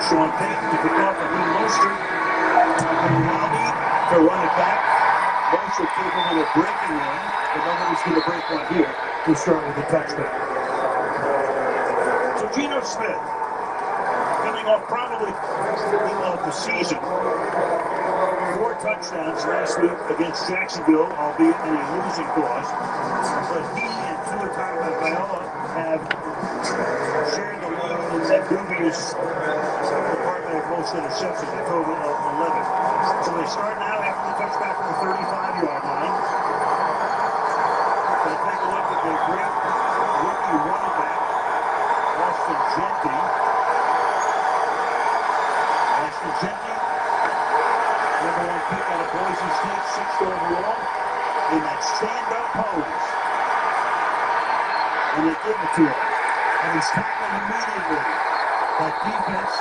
Sean Payton to pick off a little Mostert. Lobby to run it back. Mostert capable of breaking one, but nobody's going to break one here to start with a touchdown. So Geno Smith, coming off probably of the season, 4 touchdowns last week against Jacksonville, albeit in a losing cause. But he and Tua Tagovailoa have shared the lead in that dubious department of most interceptions, a total of 11. So they start now after the touchback from the 35-yard line. They take a look at their great rookie running back, Austin Gentry. Austin Gentry, number 1 pick out of Boise State, 6th overall, in that stand-up pose. And they give it to him. And he's tackling immediately. That defense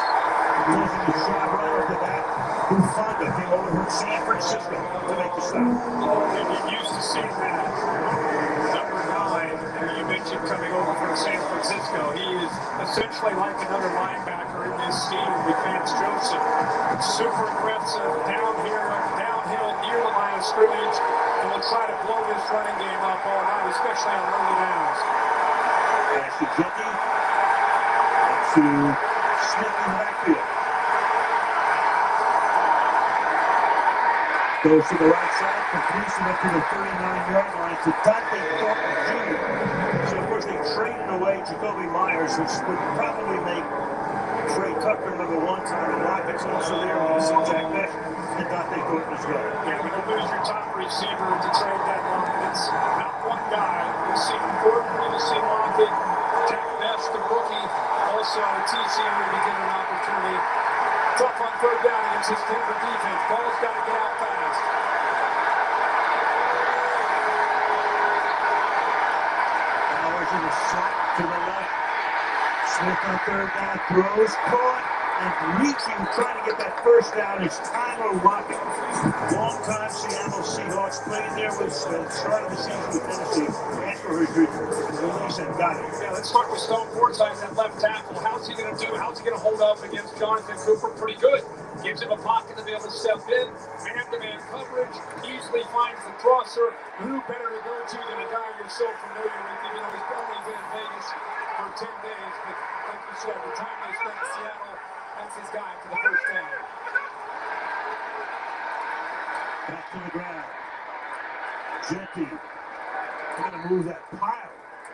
does a shot right off the bat. Hufanga came over from San Francisco to make the stop. And you used to see that. Number 9, and you mentioned coming over from San Francisco. He is essentially like another linebacker in this scheme with Vance Joseph. Super aggressive, downhill, near the line of scrimmage, and will try to blow this running game up all night, especially on early downs. Ashton Jentry to Smith in the backfield. Goes to the right side, completes him up to the 39-yard line to Dante Thornton Jr. So, of course, they traded away Jacoby Myers, which would probably make Trey Tucker number 1 time, and Lockett's also there. You see Jack Bech and Dante Thornton as well. Yeah, when you lose your top receiver to trade that line, it's not one guy. You've seen Thornton, you've seen Lockett, Jack Bech, the rookie, also TCU to get an opportunity. Tough on 3rd down against this Denver defense. Ball's got to get out fast. Bowers in the slot to the left. Smith on 3rd down, throws, caught, and reaching, trying to get that 1st down is Tyler Lockett. Long-time Seattle Seahawks, played there with Smith, started the season with Tennessee after his release and got it. Yeah, let's start with Stone Forsythe, that left tackle. How's he going to do? How's he going to hold up against Jonathan Cooper? Pretty good. Gives him a pocket to be able to step in, man-to-man coverage, easily finds the crosser. Who better to go to than a guy you're so familiar with, even though he's only been in Vegas for 10 days. But like you said, the time they spent in Seattle, that's his guy for the 1st down. Back to the ground. Gentry. They're going to move that pile.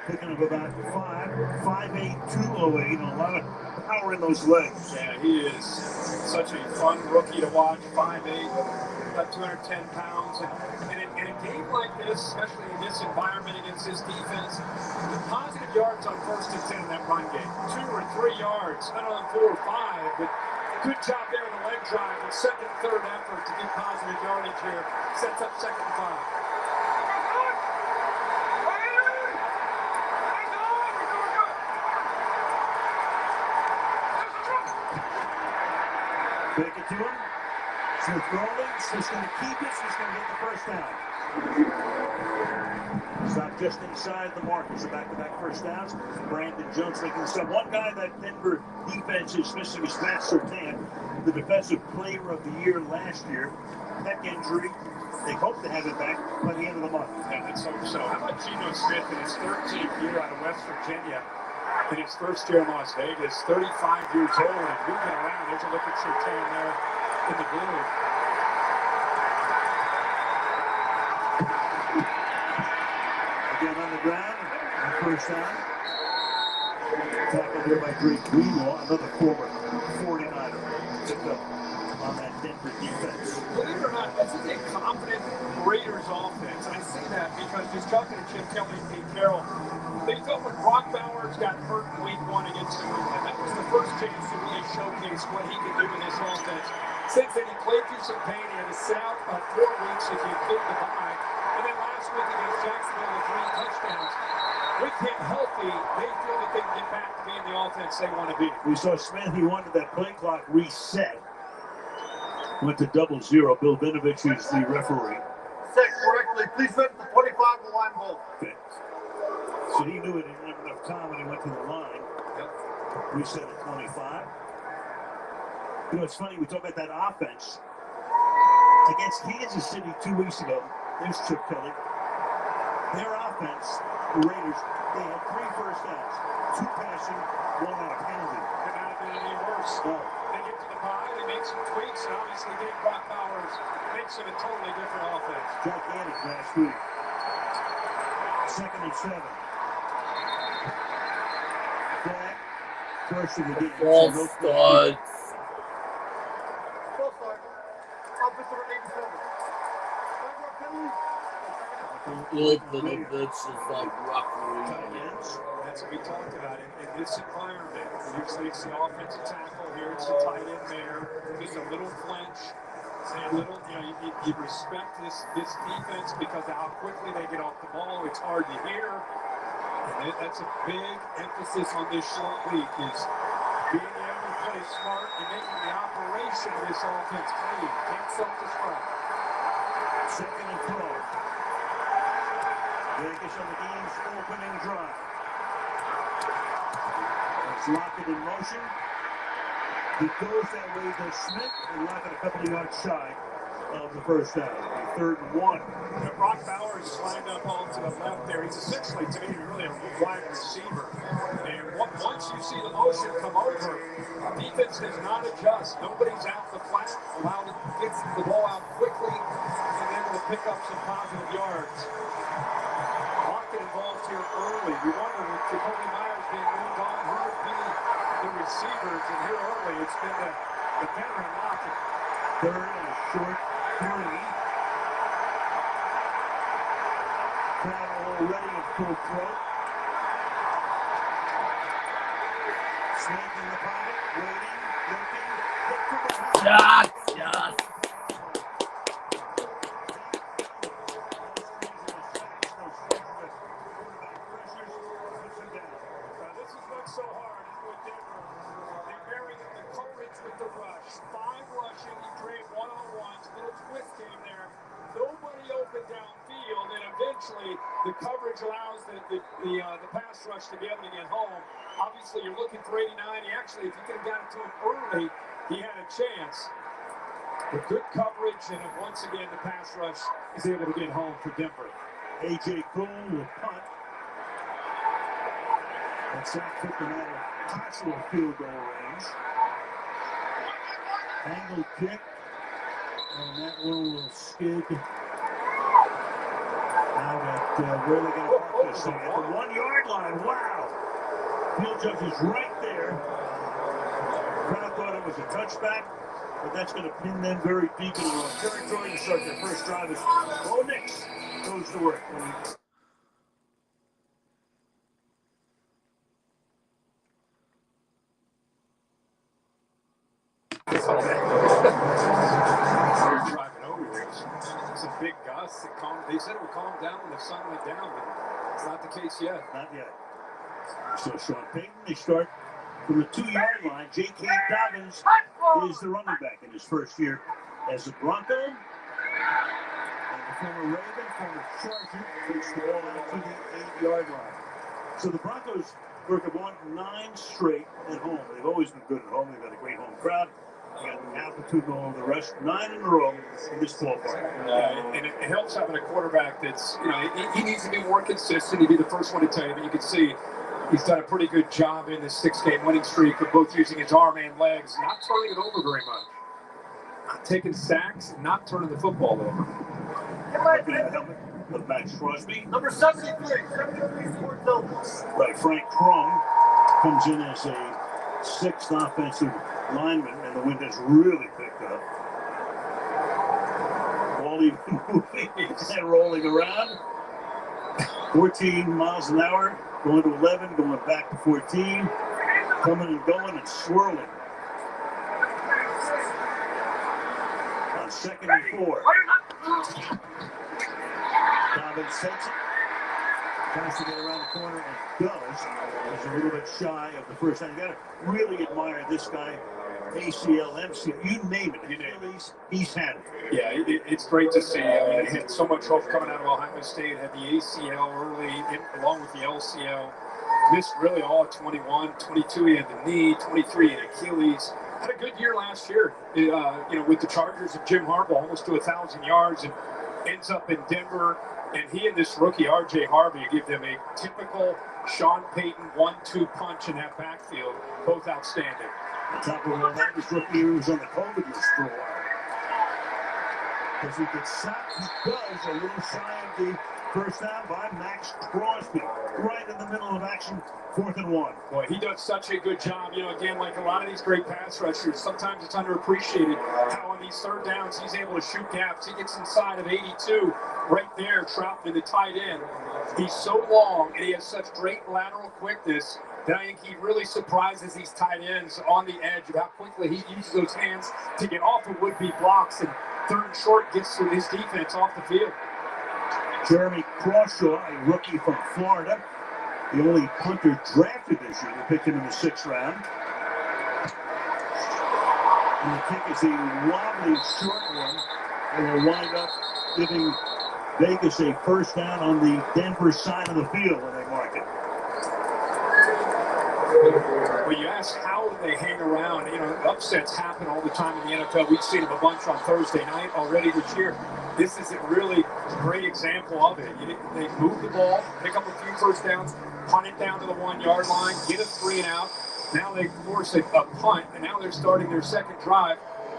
Picking up about 5'8", 208, and a lot of power in those legs. Yeah, he is such a fun rookie to watch. 5'8", about 210 pounds. And in a game like this, especially in this environment against this defense, the positive yards on 1st and 10 in that run game. 2 or 3 yards, not on 4 or 5, but good job there in the leg drive. And 2nd and 3rd effort to get positive yardage here. Sets up 2nd and 5. Take it to him. Smith rolling. Smith's going to keep it. Smith's going to get the 1st down. Stop just inside the markers. The back-to-back 1st downs. Brandon Jones making the stop. One guy that Denver defense is missing is Matt Surtain, the defensive player of the year last year. Neck injury. They hope to have it back by the end of the month. Yeah, let's hope so. How about Geno Smith in his 13th year out of West Virginia? In his 1st year in Las Vegas, 35 years old and moving around. There's a look at Surtain there in the blue. Again on the ground, on 1st down. Tackled there by Drake Greenlaw, another former 49er. Picked up on that Denver defense. Believe it or not, this is a confident Raiders offense. And I say that because just talking to Chip Kelly and Pete Carroll, they thought when Brock Bowers got hurt in week 1 against New England, that was the first chance to really showcase what he could do in this offense. Since then, he played through some pain. He had to sit out about 4 weeks if you include the bye. And then last week against Jacksonville with 3 touchdowns. With him healthy, they feel that they can get back to being the offense they want to be. We saw Smith, he wanted that play clock reset. Went to 0-0. Bill Vinovich is the referee. Set correctly. Please set the 25 to line ball. Okay. So he knew he didn't have enough time when he went to the line. Yep. Reset at 25. You know, it's funny, we talk about that offense. Against Kansas City 2 weeks ago, there's Chip Kelly. Their offense, the Raiders, they had 3 first downs, 2 passing, 1 on a penalty. Could not have been any worse. No. They get to the bye, they make some tweaks, and obviously Dave Brock Bowers makes it a totally different offense. Gigantic last week. 2nd and 7. Flag, first of the game. False So start. False start. Offensive 87. Good little bitches like Rockaway. That's what we talked about. In this environment, usually it's the offensive tackle. Here it's the tight end there. Just a little flinch. And a little, you respect this defense because of how quickly they get off the ball. It's hard to hear. And that's a big emphasis on this short week is being able to play smart and making the operation of this offense clean. Can't self-destruct. 2nd and 12. Vegas on the game's opening drive. It's Lockett in motion. He goes that way to Smith, and Lockett a couple of yards shy of the first down. 3rd and 1. Brock Bowers is lined up all to the left there. He's essentially, to me, really a wide receiver. And once you see the motion come over, defense does not adjust. Nobody's out the flat, allowed to get the ball out quickly, and able to pick up some positive yards. Lockett involved here early. You wonder with Jacoby Myers being moved on, who would be the receivers? And here early, it's been the veteran Lockett. 3rd and a short 3. Crowd already in full throat. Smith in the pocket, waiting, looking, hit for the pass. Shot, shot. This is what's so hard is with Denver. They marry the coverage with the rush. 5 rushing, you trade one-on-ones, little twist game there. Nobody open downfield, and eventually the coverage allows the pass rush to be able to get home. Obviously, you're looking for 89. He actually, if you could have gotten to him early, he had a chance. But good coverage, and once again, the pass rush is able to get home for Denver. A.J. Cole will punt. And Zach took them out of possible field goal range. Angle kick. And that one will skid out at where they're going to park this thing. At the 1 yard line. Wow. Field judge is right there. Crowd thought it was a touchback, but that's going to pin them very deep in their own territory to start their first drive as Bo Nix goes to work. Driving over here. Some big gusts. They said it would calm down when the sun went down, but it's not the case yet. Not yet. So Sean Payton, they start from the 2 yard line. J.K. Dobbins is the running back in his first year as a Bronco. And the former Raven, former Charger, takes the ball out to the 8 yard line. So the Broncos have won 9 straight at home. They've always been good at home. They've got a great home crowd. They got the altitude and all the rest. 9 in a row in this ballpark. And it helps having a quarterback that's, he needs to be more consistent. He'd be the first one to tell you, but you can see he's done a pretty good job in this 6-game winning streak of both using his arm and legs, not turning it over very much. Not taking sacks, not turning the football over. Of Max Crosby. Number 73. 73 Sports Doubles. Right, Frank Crum comes in as a 6th offensive lineman, and the wind has really picked up. Ball even moving and rolling around. 14 miles an hour, going to 11, going back to 14, coming and going and swirling. On 2nd and 4. Dobbins sets it. Tries to get around the corner and does. He's a little bit shy of the first time. You got to really admire this guy. ACL, MCL, you name it. He's had it. Yeah, it's great to see. I mean, he had so much hope coming out of Ohio State. Had the ACL early, along with the LCL. Missed really all of 21. 22, he had the knee. 23, he had Achilles. had a good year last year, with the Chargers and Jim Harbaugh, almost to 1,000 yards, and ends up in Denver. And he and this rookie, R.J. Harvey, give them a typical Sean Payton 1-2 punch in that backfield, both outstanding. On top of all that, this rookie year was on the COVID list for a while. Because he gets sacked, he does, a little shy of the first down by Max Crosby, right in the middle of action, 4th and 1. Boy, he does such a good job. Again, like a lot of these great pass rushers, sometimes it's underappreciated how on these third downs he's able to shoot gaps. He gets inside of 82 right there, trapped in the tight end. He's so long and he has such great lateral quickness that I think he really surprises these tight ends on the edge of how quickly he uses those hands to get off of would-be blocks, and third and short gets his defense off the field. Jeremy Crawshaw, a rookie from Florida, the only punter drafted this year. They picked him in the 6th round. And the kick is a wobbly short one, and will wind up giving Vegas a first down on the Denver side of the field when they mark it. When you ask how they hang around, upsets happen all the time in the NFL. We've seen them a bunch on Thursday night already this year. This is a really great example of it. They move the ball, pick up a few first downs, punt it down to the 1-yard line, get a 3 and out. Now they force a punt, and now they're starting their second drive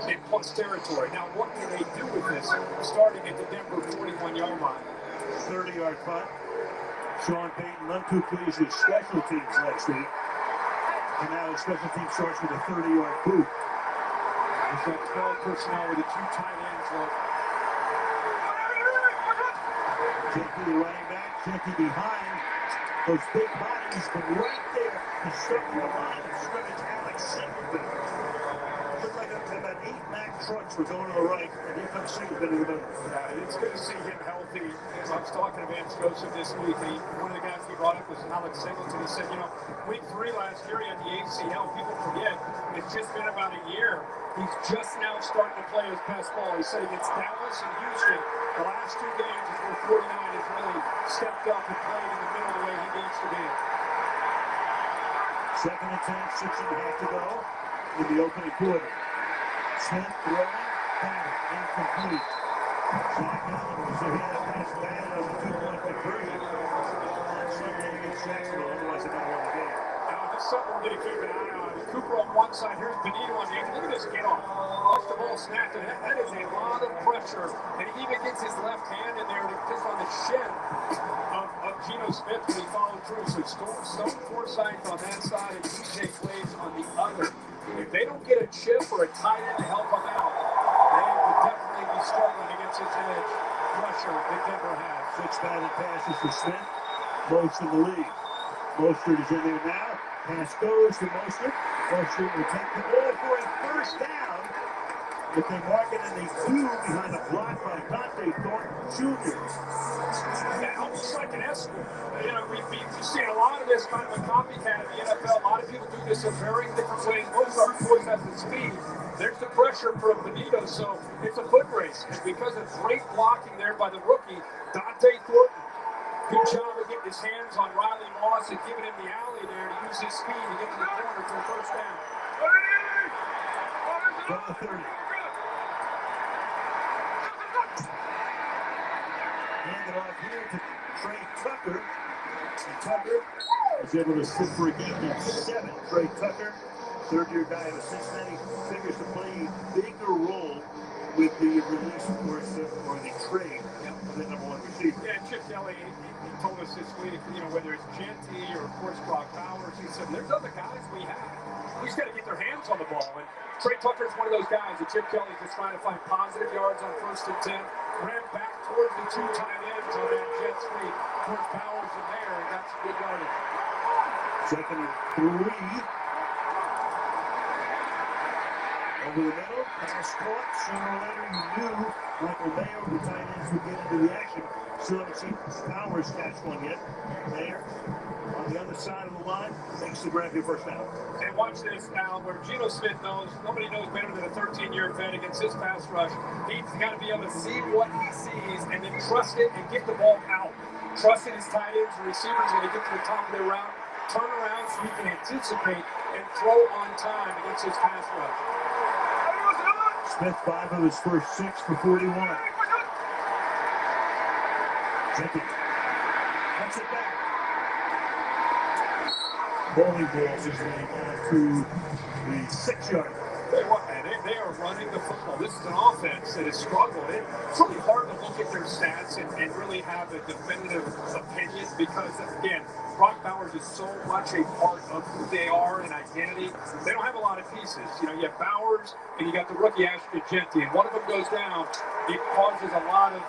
in plus territory. Now, what do they do with this? Starting at the Denver 41-yard line. 30-yard punt. Sean Payton, none too pleased with special teams next week. And now his special team starts with a 30-yard boot. It's got 12 personnel with the 2 tight ends. Jenkins, the running back, Jenkins behind those big bodies, but right there, he's stuck in the line of scrimmage. Alex Singleton. Looked like about 8 Mack trucks were going to the right, and here comes Singleton in the middle. It's good to see him healthy. I was talking to Vance Joseph this week, and one of the guys he brought up was Alex Singleton. He said, week 3 last year, he had the ACL. People forget, it's just been about a year. He's just now starting to play his best ball. He said against Dallas and Houston, the last 2 games before 49 has really stepped up and played in the middle the way he needs to be. 2nd and 10, 6.5 to go in the opening quarter. Smith throwing, batted, incomplete. Jack Allen was ahead of pass batted on the 2-point conversion on Sunday against Jacksonville. Otherwise, they might have won the game. Now, this is something we're going to keep an eye on. Cooper on one side, here's Benito on the other. Look at this get off. Watch the ball snapped, and that is a lot of pressure. And he even gets his left hand in there just on the shin of Geno Smith when he followed through. So Stone Forsythe on that side and DJ Claves on the other. If they don't get a chip or a tight end to help them out, they would definitely be struggling against this edge pressure that Denver has. 6 batted passes for Smith, most in the league. Mostert is in there now. Pass goes to Mostert. Mostert will take the ball for a first down. But they mark it and they do behind a block by Dante Thornton Jr. Yeah, almost like an escort. We've seen a lot of this kind of a copycat in the NFL. A lot of people do this in varying different ways. Most of our boys have the speed. There's the pressure from Benito, so it's a foot race. And because of great blocking there by the rookie, Dante Thornton, good job of getting his hands on Riley Moss and giving him the alley there to use his speed to get to the corner for a first down. From the 30. Hand it off here to Trey Tucker. And Tucker is able to sit for a game in 7. Trey Tucker, third-year guy out of Cincinnati, figures to play a bigger role with the release, of course, or the trade of the number 1 receiver. Yeah, Chip Kelly, he told us this week, whether it's Genty or, of course, Brock Powers, he said, there's other guys we have. We just got to get their hands on the ball. And Trey Tucker's one of those guys that Chip Kelly's just trying to find positive yards on 1st and 10. Ran back towards the 2 tight ends on that jet sweep. Towards Powers in there, and got some good yardage. 2nd and 3. Over the middle, pass caught. Sooner or later, you knew Michael Mayer, the tight ends, would get into the action. Still haven't seen Powers catch one yet. Mayer, on the other side of the line, makes the grab your first down. And watch this now, where Geno Smith knows, nobody knows better than a 13-year vet against his pass rush. He's got to be able to see what he sees and then trust it and get the ball out. Trusting his tight ends and receivers when they get to the top of their route, turn around so he can anticipate and throw on time against his pass rush. Smith 5 of his first 6 for 41. Jenkins cuts it back. Bowling balls is running down to the 6-yard. They are running the football. This is an offense that has struggled. It's really hard to look at their stats and really have a definitive opinion because, again, Brock Bowers is so much a part of who they are and identity. They don't have a lot of pieces. You have Bowers and you got the rookie Ashton Genty, and one of them goes down. It causes a lot of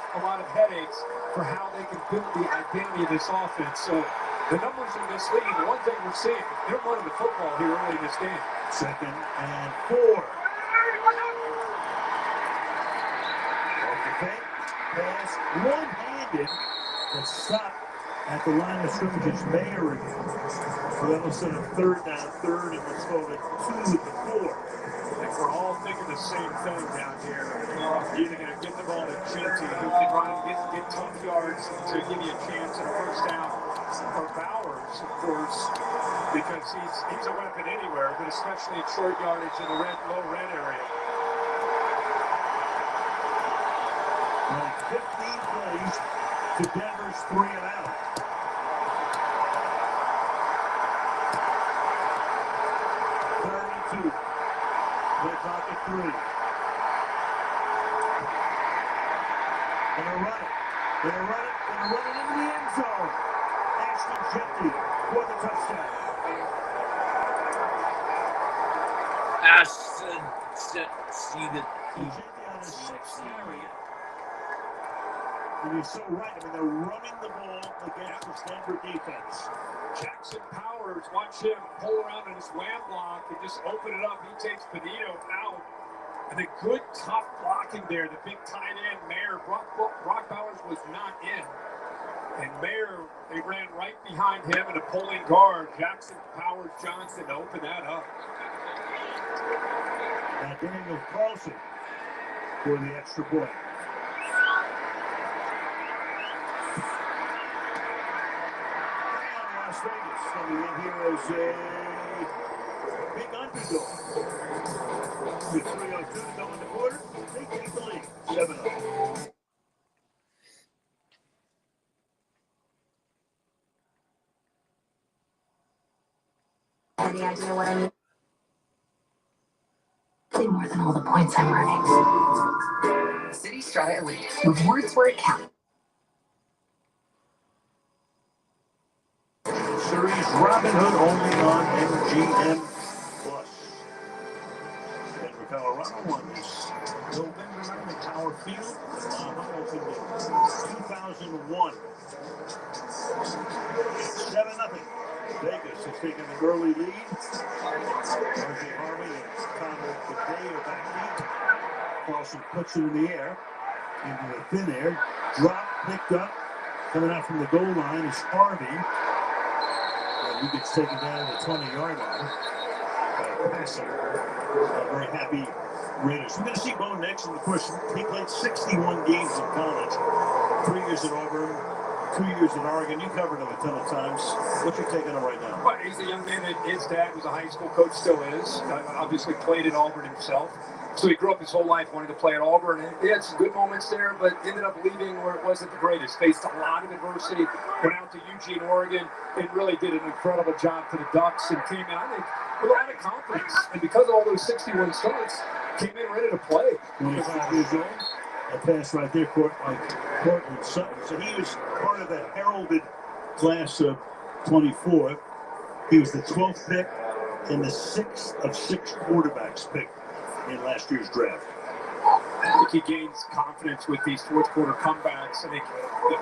headaches for how they can build the identity of this offense. So the numbers in this league, the one thing we're seeing, they're running the football here early in this game. 2nd and 4. Pass one-handed, but stopped at the line of scrimmage. It's Mayer again. So that'll set a 3rd down, 3rd, and let's go to 2 with the 4. And we're all thinking the same thing down here. You're either going to get the ball to Genty, who can run and get tough yards to give you a chance at a first down, or Bowers, of course, because he's a weapon anywhere, but especially at short yardage in the low red area. 15 plays to Denver's 3 and out. They clock at 3. Gonna run it into the end zone. Ashton Genty for the touchdown. Ashton Genty. Genty on his 6th carry. And you're so right. I mean, they're running the ball against the Denver defense. Jackson Powers, watch him pull around in his wham block and just open it up. He takes Benito out. And a good, tough blocking there. The big tight end, Mayer. Brock Bowers was not in. And Mayer, they ran right behind him and a pulling guard, Jackson Powers Johnson, to open that up. Now Daniel Carlson for the extra point. Las Vegas coming in here as a big underdog. With 3:02 to go in the quarter, they take the lead, 7-0. Any idea what I mean? More than all the points I'm earning. City Strata Elite. Rewards where it counts. Series Robin Hood only on MGM Plus. Denver, Colorado won this November night at Tower Field. Opened in 2001. 7-0. Vegas has taken an early lead. RJ Harvey and Connor Today are back deep. Carlson puts it in the air, into the thin air. Drop, picked up. Coming out from the goal line is Harvey. And he gets taken down to the 20-yard line by a passer. Very happy Raiders. We're going to see Bo next. And of course, he played 61 games in college. 3 years at Auburn. 2 years in Oregon. You covered him a ton of times. What's your take on him right now? Well, he's a young man that his dad was a high school coach, still is. Obviously played at Auburn himself. So he grew up his whole life wanting to play at Auburn. And he had some good moments there, but ended up leaving where it wasn't the greatest. Faced a lot of adversity. Went out to Eugene, Oregon, and really did an incredible job for the Ducks and came in, I think, with a lot of confidence. And because of all those 61 starts, came in ready to play. 25 years old. A pass right there, Cortland Sutton. So he was part of the heralded class of 24. He was the 12th pick and the 6th of 6 quarterbacks picked in last year's draft. I think he gains confidence with these fourth quarter comebacks. I think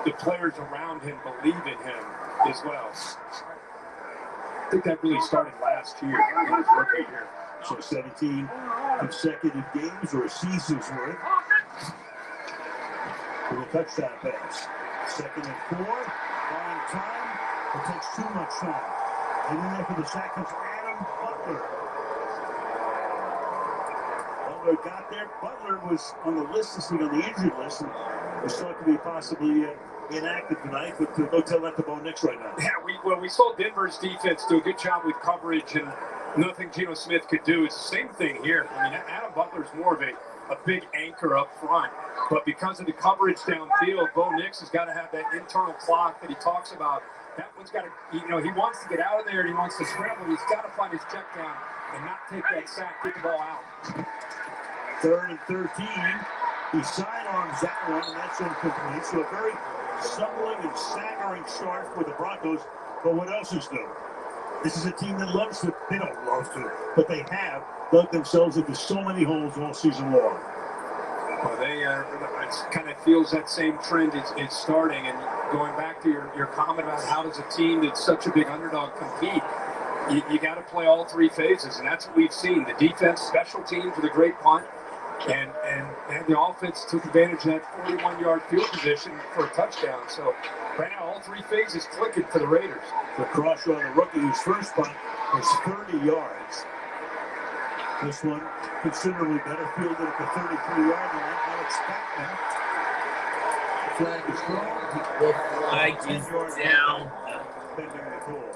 the players around him believe in him as well. I think that really started last year in his rookie year. So 17 consecutive games or a season's worth. With a touchdown pass. 2nd and 4. Buying time. It takes too much time. And in there for the sack comes Adam Butler. Butler got there. Butler was on the list this week, on the injured list, and was thought to be possibly inactive tonight. But go tell that to Bo Nix right now. Yeah, we saw Denver's defense do a good job with coverage, and Nothing Geno Smith could do. It's the same thing here. I mean, Adam Butler's more of a big anchor up front, but because of the coverage downfield, Bo Nix has got to have that internal clock that he talks about. That one's got to, he wants to get out of there and he wants to scramble. He's got to find his check down and not take that sack, get the ball out. 3rd and 13. He sidearms that one, and that's incomplete. So a very stumbling and staggering start for the Broncos. But what else is new? This is a team that loves to, they don't love to, but they have dug themselves into so many holes all season long. Well, it kind of feels that same trend is starting. And going back to your comment about how does a team that's such a big underdog compete, you got to play all 3 phases, and that's what we've seen. The defense, special teams with a great punt, and the offense took advantage of that 41-yard field position for a touchdown. So right now, all 3 phases clicking for the Raiders. The cross on the rookie, whose first punt was 30 yards. This one considerably better fielded at the 33-yard line. Now it's back now. The flag is thrown. The flag is down. Bending the goal.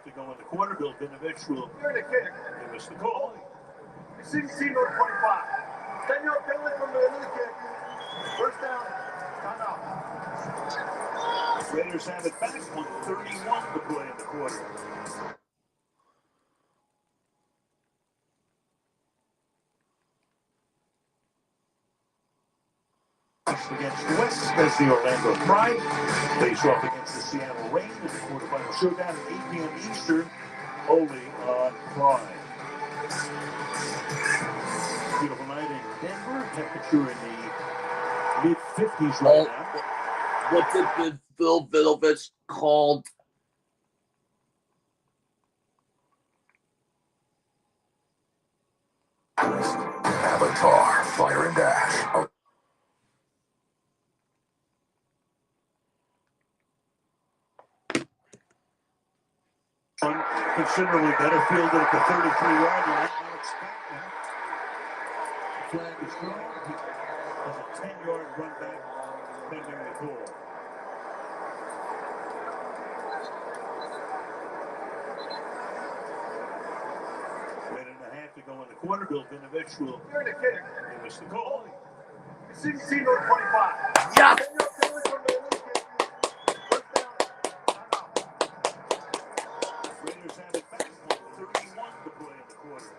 To go in the quarter. Bill Vinovich will give us the call. 16 or 25. 10-yard penalty from the end of the kick. First down. Time out. Raiders have it back. 1:31 to play in the quarter. Against the West as the Orlando Pride face off against the Seattle Reign in the quarterfinal showdown at 8 p.m. Eastern, only on Pride. Beautiful night in Denver. Temperature in the mid-50s right now. What did Bill Vinovich called? Avatar, Fire and Dash. Considerably better fielded at the 33-yard line. Now it's back now. The flag is thrown. There's a 10-yard run back pending the call. Minute and a half to go in the quarter. Bill Vinovich will give us the call. 16 or 25. Yes! 10-yard penalty from the end of the kick. First down. Time out. Raiders have it back. 31 to play in the quarter.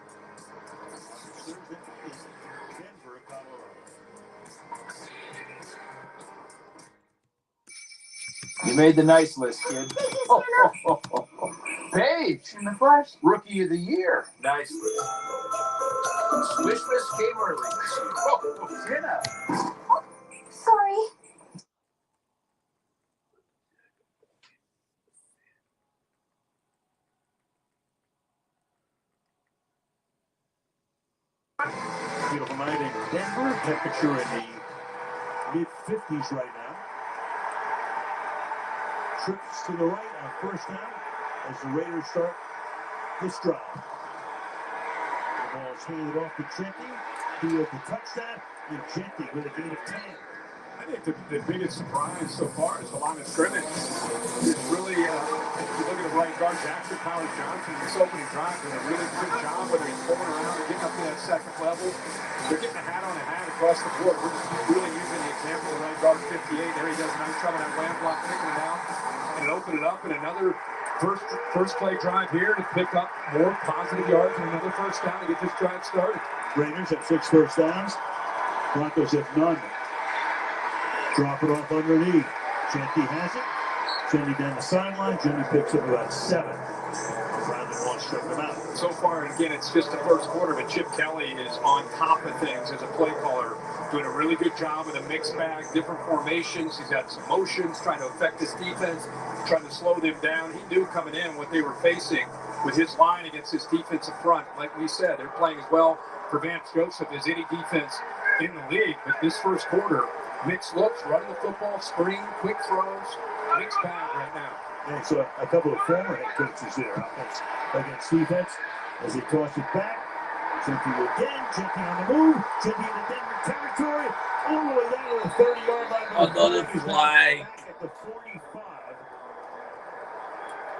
Thursday in Denver, Colorado. You made the nice list, kid. Paige, In the flesh. Rookie of the Year. Nice list. Wish list came early this year. Oh, Jenna. Sorry. Beautiful night in Denver. Temperature in the mid-50s right now. Trips to the right on first down as the Raiders start this drive. The ball is handed off to Genti. He with the touchdown, and Genti with a gain of 10. I think the biggest surprise so far is the line of scrimmage. It's really, if you look at the right guard, Jackson Powers Johnson, this opening drive did a really good job, whether he's pulling around or getting up to that second level. They're getting a hat on a hat across the board. We're just really using the example of right guard 58. There he does a nice job on that land block, picking it out and open it up. And another first play drive here to pick up more positive yards and another first down to get this drive started. Raiders have 6 first downs. Broncos have none. Drop it off underneath. Genti has it. Genti down the sideline. Genti picks up about 7. Brandon wants to strike them out. So far, again, it's just the first quarter, but Chip Kelly is on top of things as a play caller, doing a really good job with a mixed bag, different formations. He's got some motions, trying to affect his defense, trying to slow them down. He knew coming in what they were facing with his line against his defensive front. Like we said, they're playing as well for Vance Joseph as any defense in the league. But this first quarter, mixed looks, running the football, screen, quick throws, mixed bag right now. And so a couple of former head coaches there, offense against defense, as he toss it back. Genti again, Genti on the move, Genti into Denver territory, all the way down to the 30-yard line. Another flag. Back at the 45.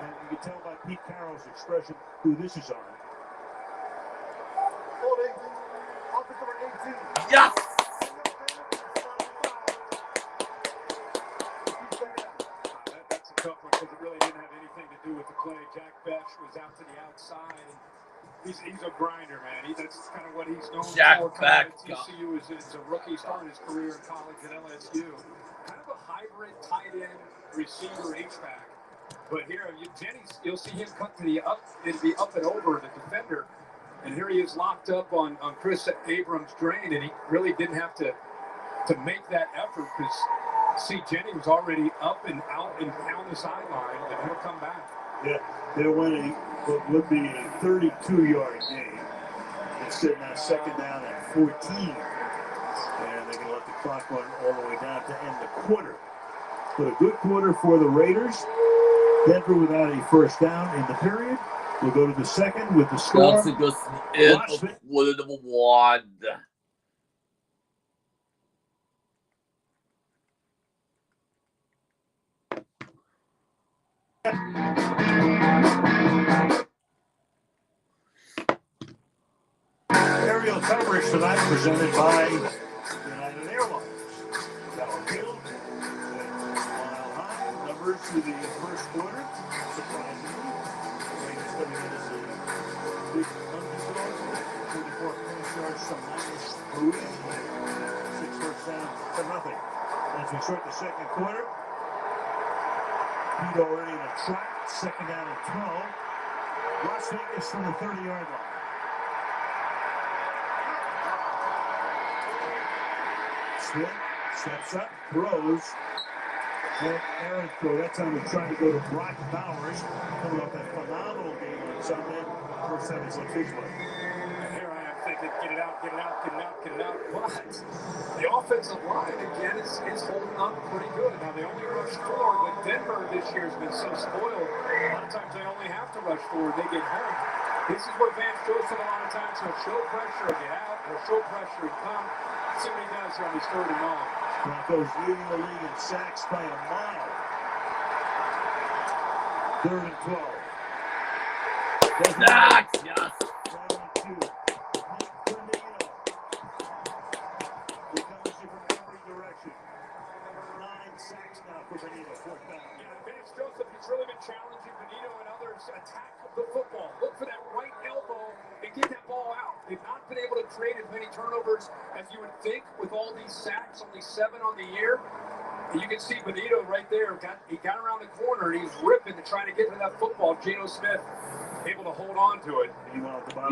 And you can tell by Pete Carroll's expression who this is on. Holding. Offensive number 18. Yes! That's a tough one because it really didn't have anything to do with the play. Jack Besh was out to the outside. And he's a grinder, man. That's kind of what he's known Jack for. Beck. TCU is a rookie starting his career in college at LSU. Kind of a hybrid tight end receiver H-back. But here, Jennings, you'll see him cut to the up. It'll be up and over the defender. And here he is locked up on Chris Abrams' drain, and he really didn't have to make that effort because Jennings was already up and out and down the sideline, and he'll come back. Yeah, there went what would be a 32-yard gain. It's sitting at second down at 14. And they're going to let the clock run all the way down to end the quarter. But a good quarter for the Raiders. Denver without a first down in the period. We'll go to the second with the score. That's a good in quarter number one. Aerial coverage tonight presented by United Airlines. Field, mile high, numbers to the first quarter. Surprisingly, Raiders coming in as a big underdog. 34 finish yards from -3. 6 first down to nothing. As we start the second quarter, Pete already in a trap. Second down and 12. Las Vegas from the 30-yard line. Smith steps up, throws, and Aaron throw. That time he's trying to go to Brock Bowers, coming off that phenomenal game on Sunday. First time he's looked his way. And here I am thinking, get it out. But the offensive line, again, is holding up pretty good. Now, they only rushed 4, but Denver this year has been so spoiled. A lot of times they only have to rush 4. They get home. This is where Vance Joseph, a lot of times, he'll show pressure and get out. He'll show pressure and come. See what he does on his 3rd and long. Broncos leading the league in sacks by a mile. 3rd and 12. Sacks, yes. 7 and 2. He comes you from every direction. 9 sacks now for Benito. 4th down. Yeah, Vance Joseph has really been challenging Benito and others attack the football. Look for that right elbow and get that ball out. They've not been able to create as many turnovers as you would think with all these sacks, only 7 on the year. And you can see Benito right there. He got around the corner and he's ripping to try to get to that football. Geno Smith able to hold on to it. You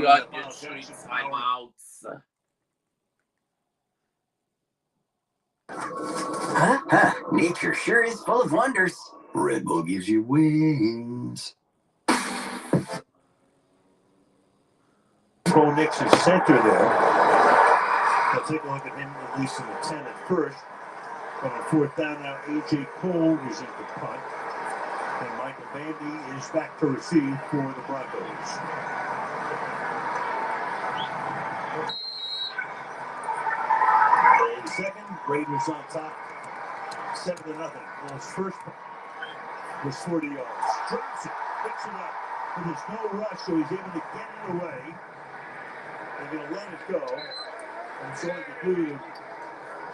got your 3 timeouts. Nature sure is full of wonders. Red Bull gives you wings. Bo Nix is center there. Now take a look at him, at least in the 10 at first. But on 4th down now, A.J. Cole is in the punt. And Michael Bandy is back to receive for the Broncos. And second, Raiders on top. 7-0. Well, his first was 40 yards. Drops it, picks it up. But there's no rush, so he's able to get it away. They're going to let it go. And it's all he can do to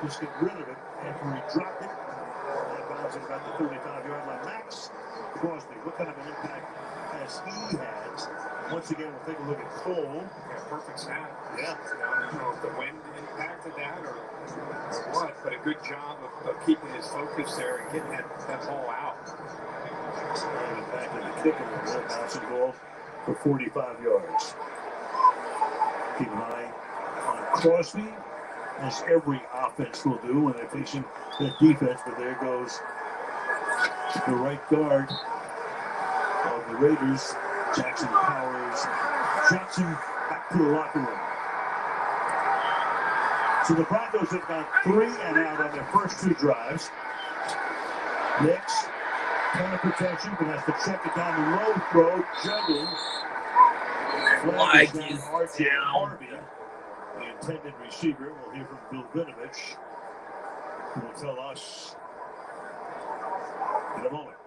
just get rid of it after he dropped it. That bounds at about the 35-yard line. Max Crosby, what kind of an impact has he had? Once again, we'll take a look at Cole. Yeah, perfect snap. Yeah. I don't know if the wind impacted that or what, but a good job of keeping his focus there and getting that ball out. And back in the kicker, that bouncing ball for 45 yards. Keep an eye on Crosby, as every offense will do when they're facing that defense. But there goes the right guard of the Raiders, Jackson Powers Johnson, back to the locker room. So the Broncos have gone 3 and out on their first 2 drives. Nix, ton of protection, but has to check it down the low throw, juggling. Flag is R.J. down. Harvey, the intended receiver. We'll hear from Bill Vinovich who will tell us in a moment.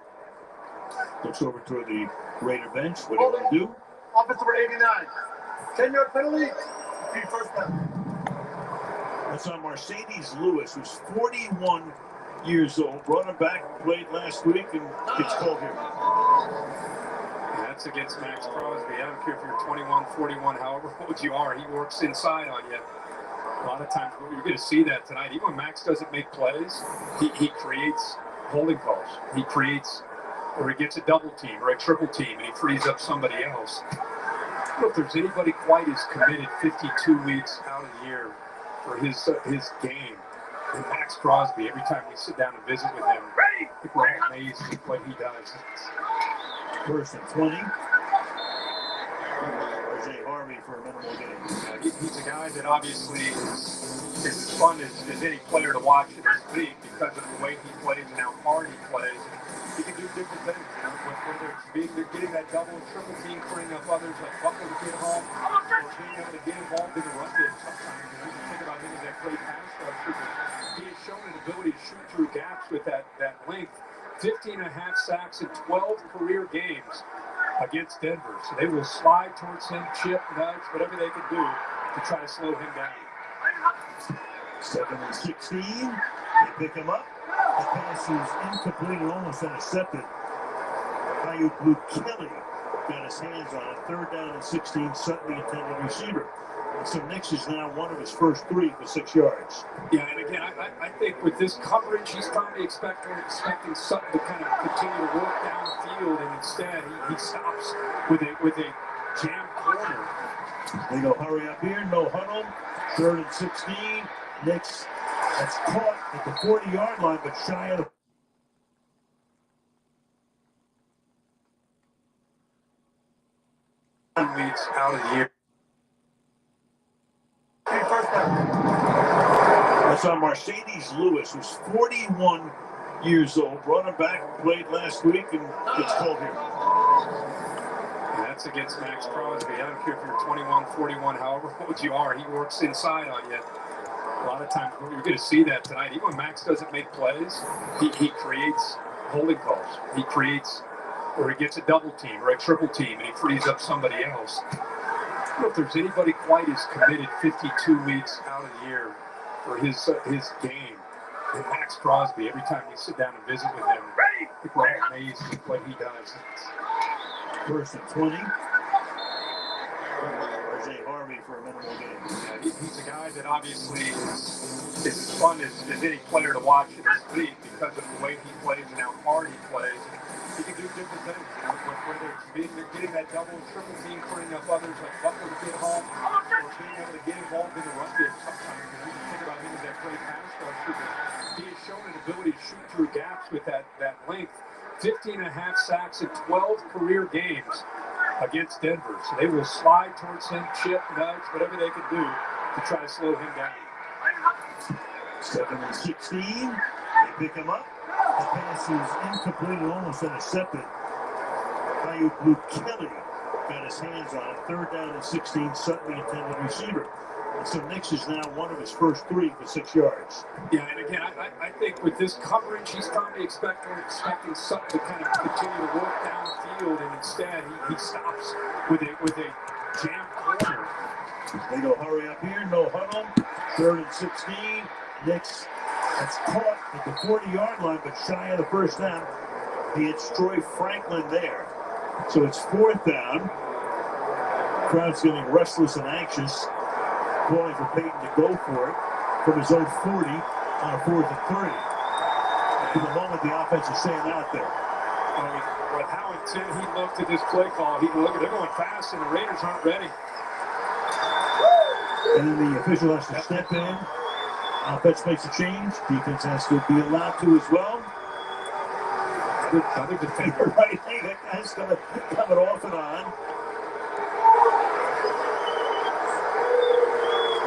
Looks over toward the Raider bench. What do you want to do? Offense number 89. 10-yard penalty. First down. That's on Mercedes Lewis, who's 41 years old. Brought him back, played last week, and gets called here. That's against Max Crosby. I don't care if you're 21, 41, however old you are. He works inside on you. A lot of times you're going to see that tonight. Even when Max doesn't make plays, he creates holding calls. He creates, or he gets a double team or a triple team, and he frees up somebody else. I don't know if there's anybody quite as committed 52 weeks out of the year for his game than Max Crosby. Every time we sit down and visit with him, we're amazed at what he does. First and 20. RJ Harvey for a minimal game. He's a guy that obviously is as fun as any player to watch in this league because of the way he plays and how hard he plays. He can do different things, whether it's getting that double and triple team, freeing up others like Butler to get home, or being able to get involved in the run game sometimes. You can think about him as that great pass rusher. He has shown an ability to shoot through gaps with that length. 15 and a half sacks in 12 career games against Denver. So they will slide towards him, chip, nudge, whatever they can do to try to slow him down. 7 and 16. They pick him up. The pass is incomplete and almost intercepted. Ayuk Luke Kelly got his hands on it. 3rd down and 16. Sutton, the intended receiver. And so Nix is now one of his first 3 for 6 yards. Yeah, and again, I think with this coverage, he's probably expecting Sutton to kind of continue to work down the field, and instead he stops with a jam corner. They go hurry up here, no huddle. 3rd and 16. Nix that's caught at the 40-yard line, but shy of the weeks out of the year. That's on Mercedes Lewis, who's 41 years old. Brought him back, played last week, and gets called here. That's against Max Crosby. I don't care if you're 21, 41, however old you are. He works inside on you. A lot of times you're going to see that tonight. Even when Max doesn't make plays, he creates holding calls. He creates, or he gets a double team or a triple team, and he frees up somebody else. I don't know if there's anybody quite as committed 52 weeks out of the year for his game than Max Crosby. Every time we sit down and visit with him, we're amazed at what he does. 1st and 20. RJ Harvey for a minimal game. Yeah, he's a guy that obviously is as fun as any player to watch in this league because of the way he plays and how hard he plays. He can do different things, whether it's getting that double and triple team, freeing up others like Butler to get home, or being able to get involved in the run game sometimes. You can think about him as that great pass rusher. He has shown an ability to shoot through gaps with that length. 15 and a half sacks in 12 career games against Denver. So they will slide towards him, chip, nudge, whatever they can do to try to slow him down. 7 and 16. They pick him up. The pass is incomplete and almost intercepted. Ayuk Luke Kelly got his hands on it. 3rd down and 16. Sutton, the intended receiver. And so Nix is now one of his first 3 for 6 yards. Yeah, and again, I think with this coverage, he's probably expecting Sutton to kind of continue to work down the field, and instead he stops with a jam corner. They go hurry up here, no huddle. 3rd and 16. Nix that's caught at the 40-yard line, but shy of the 1st down. He hits Troy Franklin there. So it's 4th down. Crowd's getting restless and anxious, calling for Peyton to go for it from his own 40 on a 4th and 3. For the moment, the offense is staying out there. With how intent he looked at this play call, they're going fast, and the Raiders aren't ready. And then the official has to step in. Offense makes a change. Defense has to be allowed to as well. Other defender. Right, hey, that guy's coming off and on.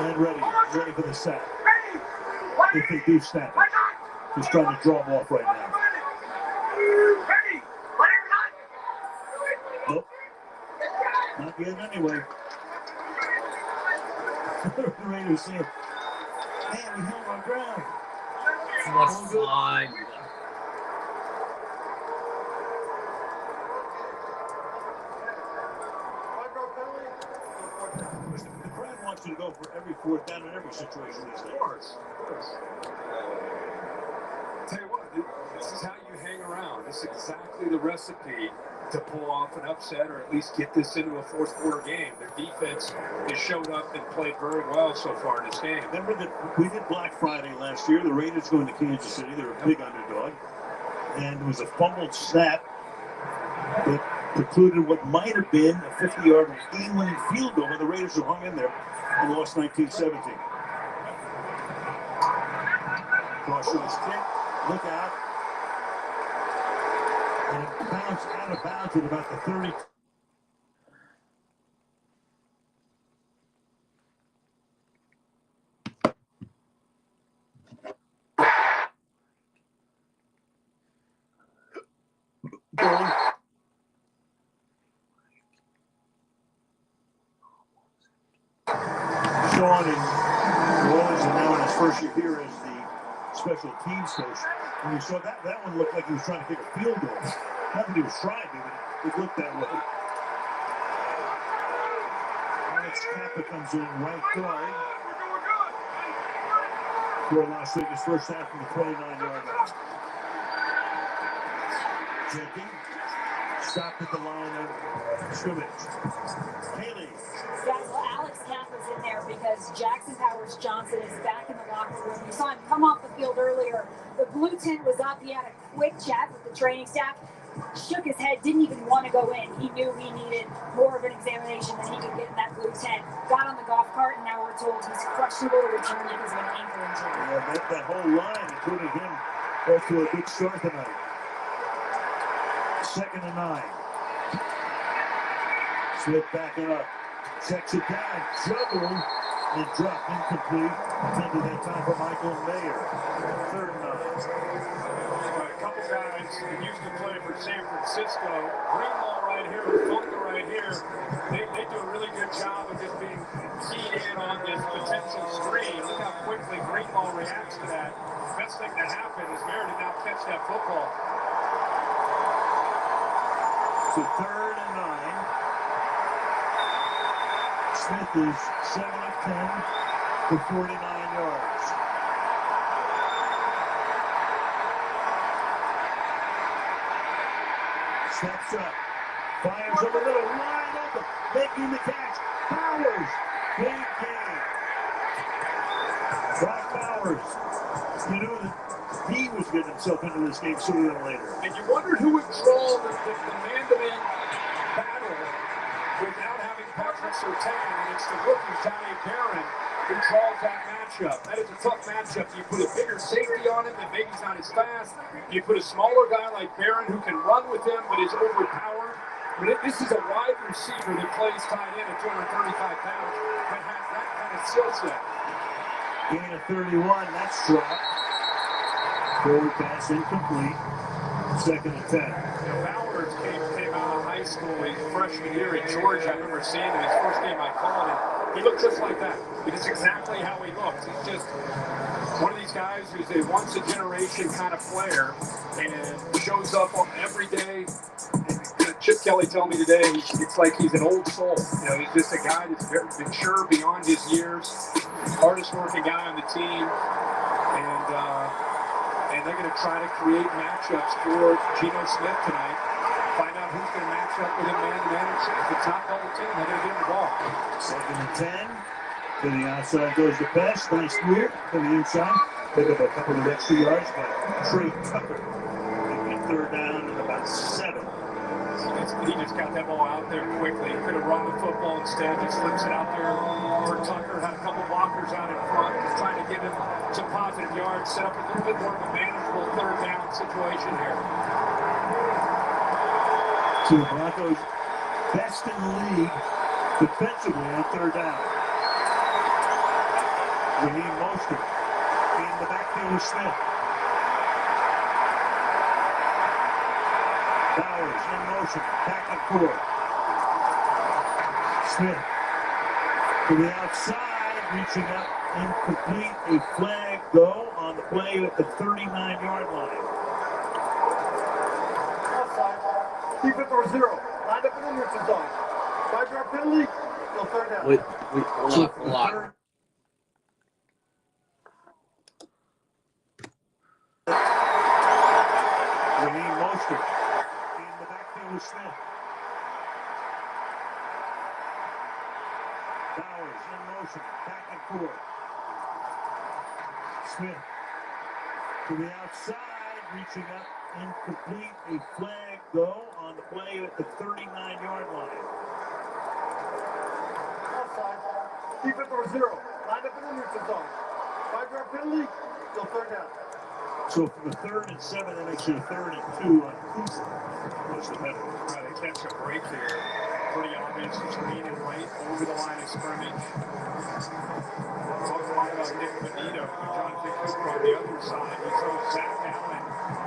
And ready for the sack. If they do snap it. Just trying to draw him off right now. Nope. Not yet anyway. The Raiders say, man, we held our ground. What flag? The crowd wants you to go for every fourth down in every situation these days. Of course. Tell you what, this is how you hang around. This is exactly the recipe to pull off an upset or at least get this into a fourth quarter game. Their defense has showed up and played very well so far in this game. Remember that we did Black Friday last year. The Raiders going to Kansas City. They're a big underdog. And it was a fumbled snap that precluded what might have been a 50-yard game-winning field goal, but the Raiders have hung in there and lost 19-17. Cross-shows kick. Look out. And it bounced out of bounds at about the 30. Sean in New Orleans, and now in his first year here as the special teams coach. And you saw that one looked like he was trying to kick a field goal. Not that he was trying to, but it looked that way. Alex Kappa comes in right guard for Las Vegas first half from the 29-yard line. Checking. Stopped at the line of scrimmage. Haley. Yeah, well, Alex Kappa's in there because Jackson Powers Johnson is back in the locker room. You saw him come off the field earlier. The blue tent was up. He had a quick chat with the training staff. Shook his head, didn't even want to go in. He knew he needed more of an examination than he could get in that blue tent. Got on the golf cart, and now we're told he's questionable to return because of an ankle injury. Yeah, that whole line, including him, off to a good start tonight. 2nd and 9. Smith backing up. Checks it down, juggling, and dropped incomplete. Intended that time for Michael Mayer. 3rd and 9. A couple guys that used to play for San Francisco. Greenlaw right here, Funka right here. They do a really good job of just being keyed in on this potential screen. Look how quickly Greenlaw reacts to that. Best thing to happen is Mayer did not catch that football. So 3rd and 9. Smith is 7 of 10 for 49 yards. Steps up, fires over the middle, wide open, making the catch. Powers, big game. Brock Powers, you knew that he was getting himself into this game sooner than later. And you wondered who would draw the man-to-man battle without having Patrick Surtain, and it's the rookie Johnny Barron who draws that matchup. That is a tough matchup. You put a bigger safety on him that maybe he's not as fast. You put a smaller guy like Barron who can run with him but is overpowered. But this is a wide receiver that plays tight end at 235 pounds that has that kind of skill set. Gain of 31, that's dropped. Forward pass incomplete. 2nd and 10. Bowers came out of high school his freshman year at Georgia. I remember seeing him his first game I called him. He looked just like that. It's exactly how he looks. He's just one of these guys who's a once-a-generation kind of player and shows up on every day. And Chip Kelly told me today, it's like he's an old soul. You know, he's just a guy that's very mature beyond his years, hardest-working guy on the team, and they're going to try to create matchups for Geno Smith tonight. Find out who's going to match up with him man-to-man. If it's not double team, they're going to give him the ball. 2nd and 10. To the outside goes the pass. Nice move to the inside. Pick up a couple of extra yards by Trey Tucker. Making 3rd down and about 7. He just got that ball out there quickly. He could have run the football instead. Just flips it out there for Tucker. Had a couple blockers out in front. Just trying to give him some positive yards. Set up a little bit more of a manageable 3rd down situation here. So the Broncos best in the league defensively on 3rd down. Raheem Mostert in the backfield with Smith. Bowers in motion, back and forth. Smith to the outside, reaching up, incomplete. A flag, though, on the play at the 39-yard line. Offside. Defense over 0. Lined up in the neutral zone. 5-yard penalty. Still third down. Wait, hold on. Raheem Mostert in the backfield with Smith. Bowers in motion, back and forth. Smith to the outside, reaching up, incomplete. A flag though on the play at the 39-yard line. Offside. Defense over 0. Lined up in the neutral zone. 5-yard penalty. Still third down. So for the 3rd and 7, that makes it a 3rd and 2 on Cooper. What's the better? Right, they catch a break here. Pretty obvious. It's leaning right over the line of scrimmage. Talk a lot about Nick Benito, Jonathan Cooper on the other side. He throws Zach Allen,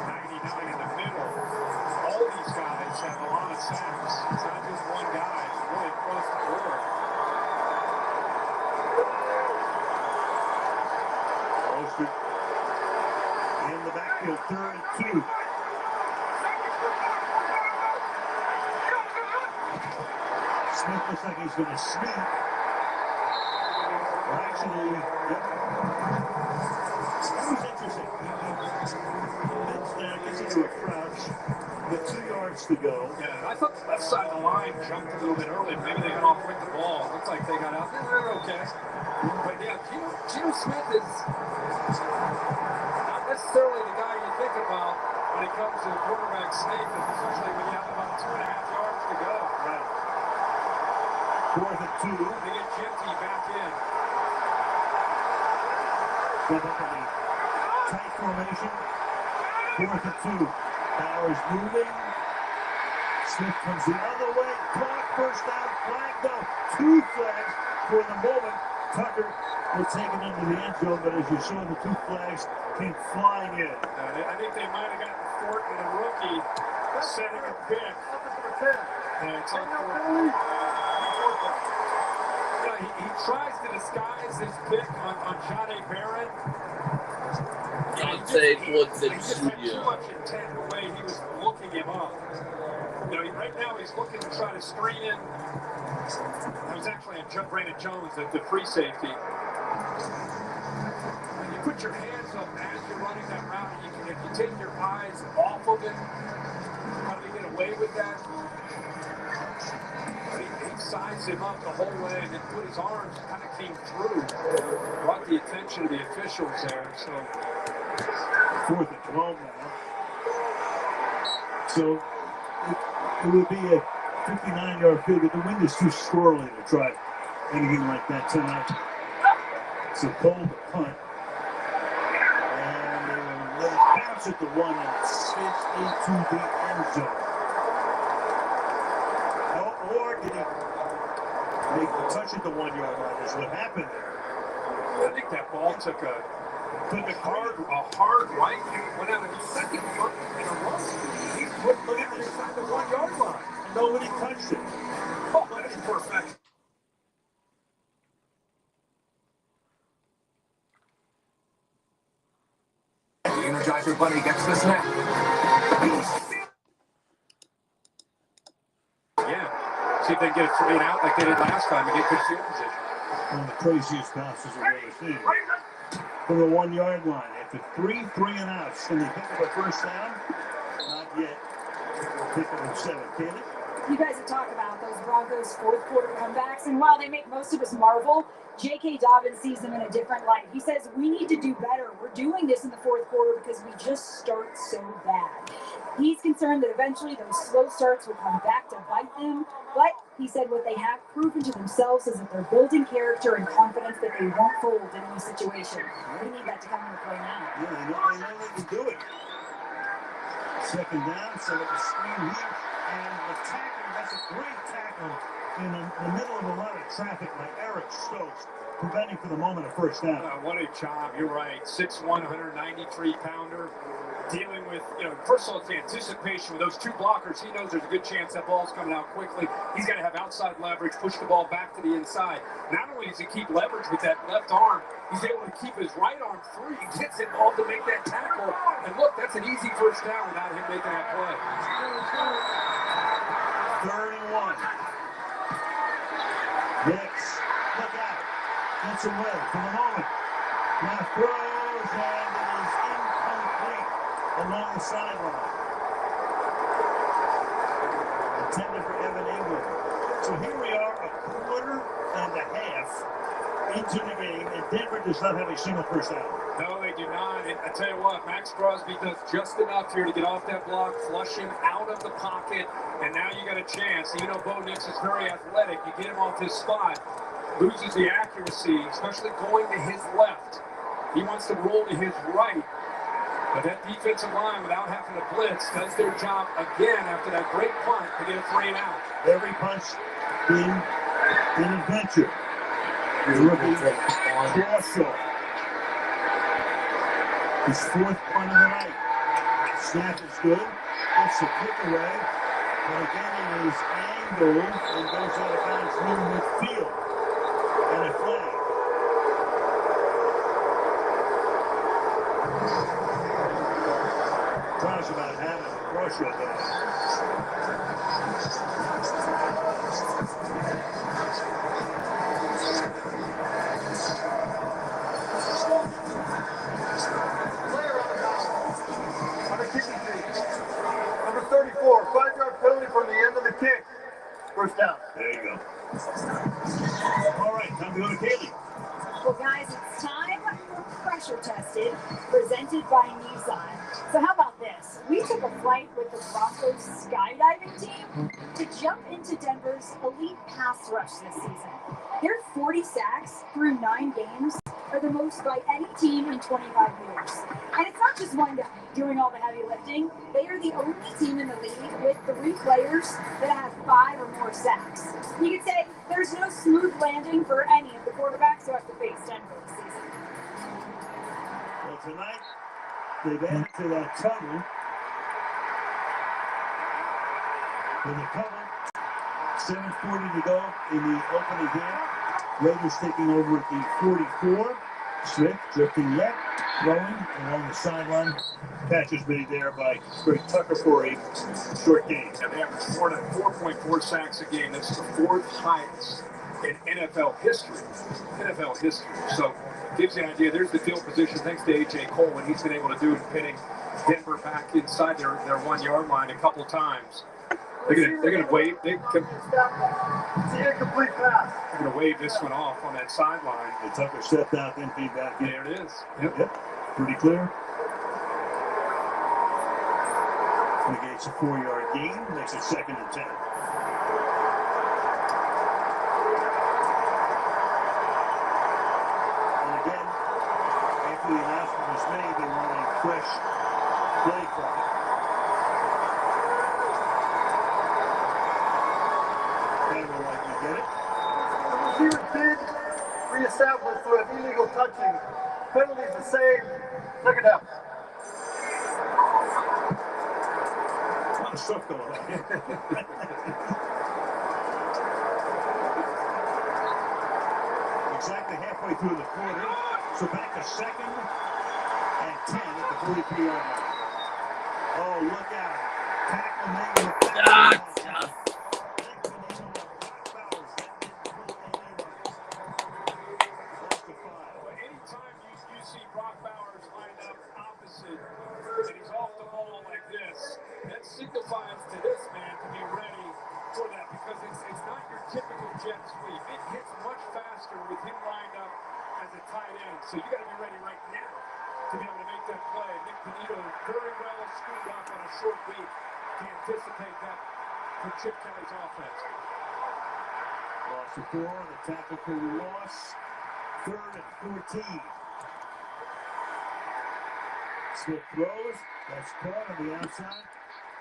99 in the middle. All these guys have a lot of sacks. It's not just one guy. It's really across the board. Mostert in the backfield, 3rd and 2. Smith looks like he's going to sneak. Well, actually, that was interesting. Bends down, gets into a crouch, with 2 yards to go. Yeah, I thought the left side of the line jumped a little bit early. Maybe they got off with the ball. It looked like they got out. They're okay. But yeah, Geno Smith is not necessarily the guy you think about when it comes to quarterback sneak, especially when you have about 2.5 yards to go. Right. 4th and 2. They get Jimty back in. Go up in the tight formation. 4th and 2. Bowers moving. Smith comes the other way. Clock, first down, flag though. 2 flags for the moment. Tucker will take it into the end zone, but as you saw, the 2 flags came flying in. I think they might have gotten Thornton, the rookie, setting a pick. And it's on he tries to disguise his pick on Johnny Barrett. Dante Woodson He just had too Jr. much intent the way he was looking him up. Right now he's looking to try to screen in. That was actually Brandon Jones, the free safety. And you put your hands up as you're running that route. If you take your eyes off of it, how do you get away with that? He sized him up the whole way and then put his arms, kind of came through, brought the attention of the officials there. So 4th and 12 now. So it would be a 59-yard field, but the wind is too squirrely to try anything like that tonight. So cold to punt. And they will let it bounce at the 1 and it skids into the end zone. Or did he make the touch at the 1-yard line is what happened there. I think that ball took a hard right. Went out of his second foot in a row. He put it inside the 1-yard line. Nobody touched it. Oh, that is perfect. The Energizer Bunny gets the snap. Yeah. See if they can get it straight out like they did last time and get good field position. One of the craziest passes I've ever seen. From the 1-yard line. After 3 and outs, can they pick up a first down? Not yet. Pick up a 7, can it? You guys have talked about those Broncos 4th quarter comebacks, and while they make most of us marvel, J.K. Dobbins sees them in a different light. He says, we need to do better. We're doing this in the 4th quarter because we just start so bad. He's concerned that eventually those slow starts will come back to bite them, but he said what they have proven to themselves is that they're building character and confidence that they won't fold in any situation. We need that to come into play now. Yeah, they know they can do it. 2nd down, set up a screen here, and the tackle, that's a great tackle in the middle of a lot of traffic by Eric Stokes. preventing for the moment a first down. What a job. You're right. 6'1", 193-pounder. Dealing with, first of all, it's the anticipation with those two blockers. He knows there's a good chance that ball's coming out quickly. He's got to have outside leverage, push the ball back to the inside. Not only does he keep leverage with that left arm, he's able to keep his right arm free. He gets involved to make that tackle. And look, that's an easy first down without him making that play. 31. Hicks, look out. Gets away for the moment. Now throws, and it is incomplete along the sideline. Intended for Evan England. So here we are, a quarter and a half into the game, and Denver does not have a single first down. No, they do not. And I tell you what, Max Crosby does just enough here to get off that block, flush him out of the pocket, and now you got a chance. Bo Nix is very athletic. You get him off his spot, loses the accuracy, especially going to his left. He wants to roll to his right. But that defensive line, without having to blitz, does their job again after that great punt to get a 3 and out. Every punch being an adventure. The rookie Crawshaw. His 4th punt of the night. Snap is good. Gets the kick away. But again, it is angled and goes out of bounds near midfield. And a flag. Talks about having a Crawshaw there. Number 34, 5-yard penalty from the end of the kick. First down. There you go. All right, time to go to Kaylee. Well, guys, it's time for Pressure Tested, presented by Nissan. So how about this? We took a flight with the Broncos skydiving team to jump into Denver's elite pass rush this season. Their 40 sacks through 9 games are the most by any team in 25 years. And it's not just one guy doing all the heavy lifting. They are the only team in the league with 3 players that have 5 or more sacks. You could say there's no smooth landing for any of the quarterbacks who have to face Denver this season. Well, tonight, they've added to that total. In the cover, 7:40 to go in the opening game. Raiders taking over at the 44. Smith drifting left, throwing along the sideline. Catch is made there by Greg Tucker for a short gain. And they average 4.4 sacks a game. That's the 4th highest in NFL history. So it gives you an idea. There's the field position thanks to A.J. Cole, what he's been able to do in pinning Denver back inside their 1-yard line a couple times. They're gonna wave. They're gonna wave this one off on that sideline. The Tucker stepped out, then came back in. There it is. Yep. Pretty clear. Negates a 4-yard gain. Makes it 2nd and 10. And again, after the announcement was made, they want a fresh play clock. Receiver did reestablish through an illegal touching. Penalties the same. Second down. A lot of stuff going on. Exactly halfway through the quarter. So back to 2nd and 10 at the 43-yard line. Oh, look out. Tackle made with signifies to this man to be ready for that because it's not your typical jet sweep. It hits much faster with him lined up as a tight end. So you got to be ready right now to be able to make that play. Nick Benito very well screwed up on a short week to anticipate that for Chip Kelly's offense. Loss of 4, the tackle for loss. 3rd and 14. Smith throws. That's caught on the outside.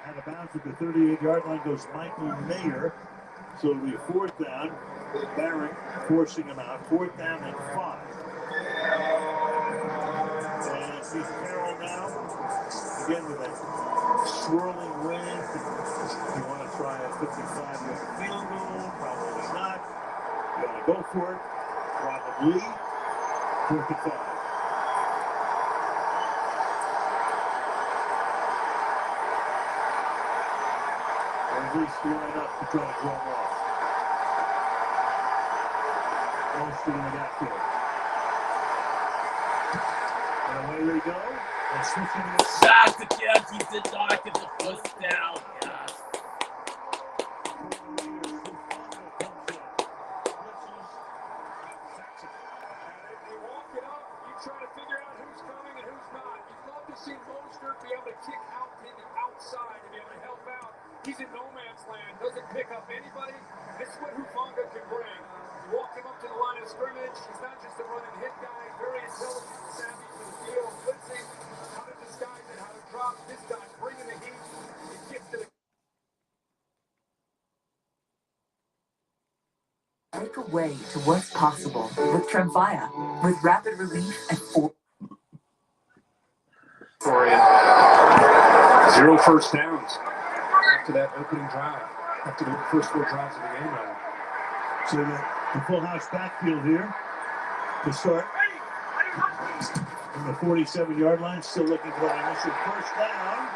Out of bounds at the 38-yard line goes Michael Mayer. So it'll be a fourth down. Barron forcing him out. Fourth down and 5. And Pete Carroll now, again with a swirling wind. You want to try a 55-yard field goal? Probably not. You want to go for it? Probably. 4th and 5. Or at least line up to try to draw them off. Most in the backfield. And away we go. And switching it. Shot the catch. He did not get the first down. Yes. Trying to figure out who's coming and who's not. You'd love to see Mostert be able to kick out to the outside and be able to help out. He's in no man's land, doesn't pick up anybody. This is what Hufanga can bring. You walk him up to the line of scrimmage. He's not just a run and hit guy, very intelligent, savvy for the field, blitzing, how to disguise it, how to drop. This guy bringing the heat. He gets to the Make a way to what's possible with Tremfya, with rapid relief and 0 first downs after that opening drive, after the first 4 drives of the game. So the full house backfield here to start. From the 47-yard line, still looking for an initial first down.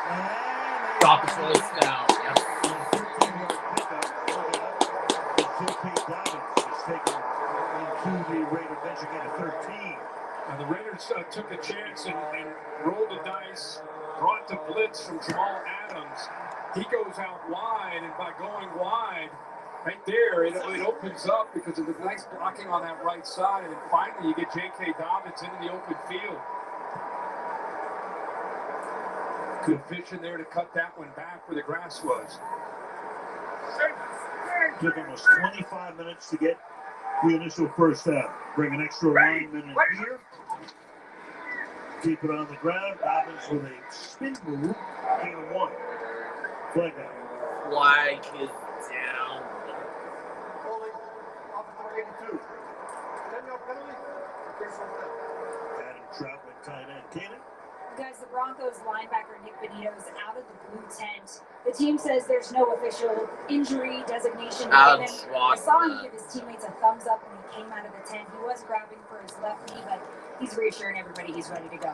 And Stop the first down. Yep. a 13-yard pickup. J.K. Dobbins is taken into the Raider bench again at 13. And the Raiders took a chance and rolled the dice, brought the blitz from Jamal Adams. He goes out wide, and by going wide, right there, it opens up because of the nice blocking on that right side. And then finally, you get J.K. Dobbins into the open field. Good vision there to cut that one back where the grass was. Took almost 25 minutes to get the initial first down. Bring an extra lineman in here. Keep it on the ground. Dobbins with a spin move. Gain of 1. Flag down. Flag is down. Holding, offensive 82. 10-yard penalty. Adam Troutman, tight end. Cannon. Guys, the Broncos linebacker Nick Benito is out of the blue tent. The team says there's no official injury designation given. I saw him give his teammates a thumbs up when he came out of the tent. He was grabbing for his left knee, but he's reassuring everybody he's ready to go.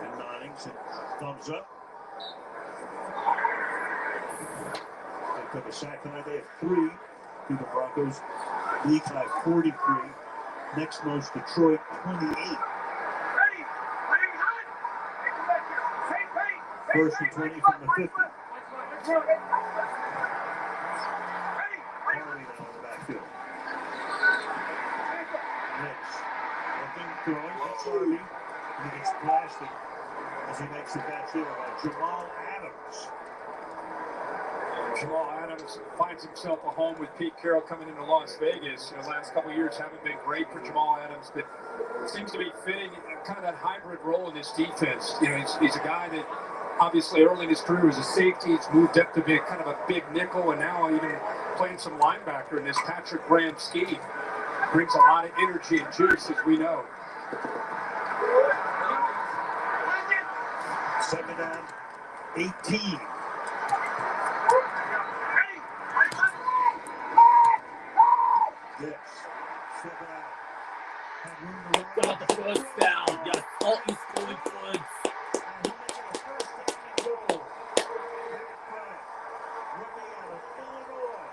And nodding, so thumbs up. They took a sack tonight. They have 3 to the Broncos. League high 43. Next most Detroit 28. First and 20 from the 50. Harvey now in the backfield. Next. Looking, throwing. That's Harvey. And he gets blasted as he makes the catch there by Jamal Adams. Jamal Adams finds himself a home with Pete Carroll coming into Las Vegas. The last couple of years haven't been great for Jamal Adams, but seems to be fitting kind of that hybrid role in this defense. He's a guy that obviously early in his career was a safety. He's moved up to be kind of a big nickel, and now even playing some linebacker in this Patrick Graham scheme. Brings a lot of energy and juice, as we know. Second down, 18. Yes. Step out. Have room to run. Got the first down. Yes. Oh, he's going for it. And he's making a first down and goal. Derek Bryant, rookie out of Illinois.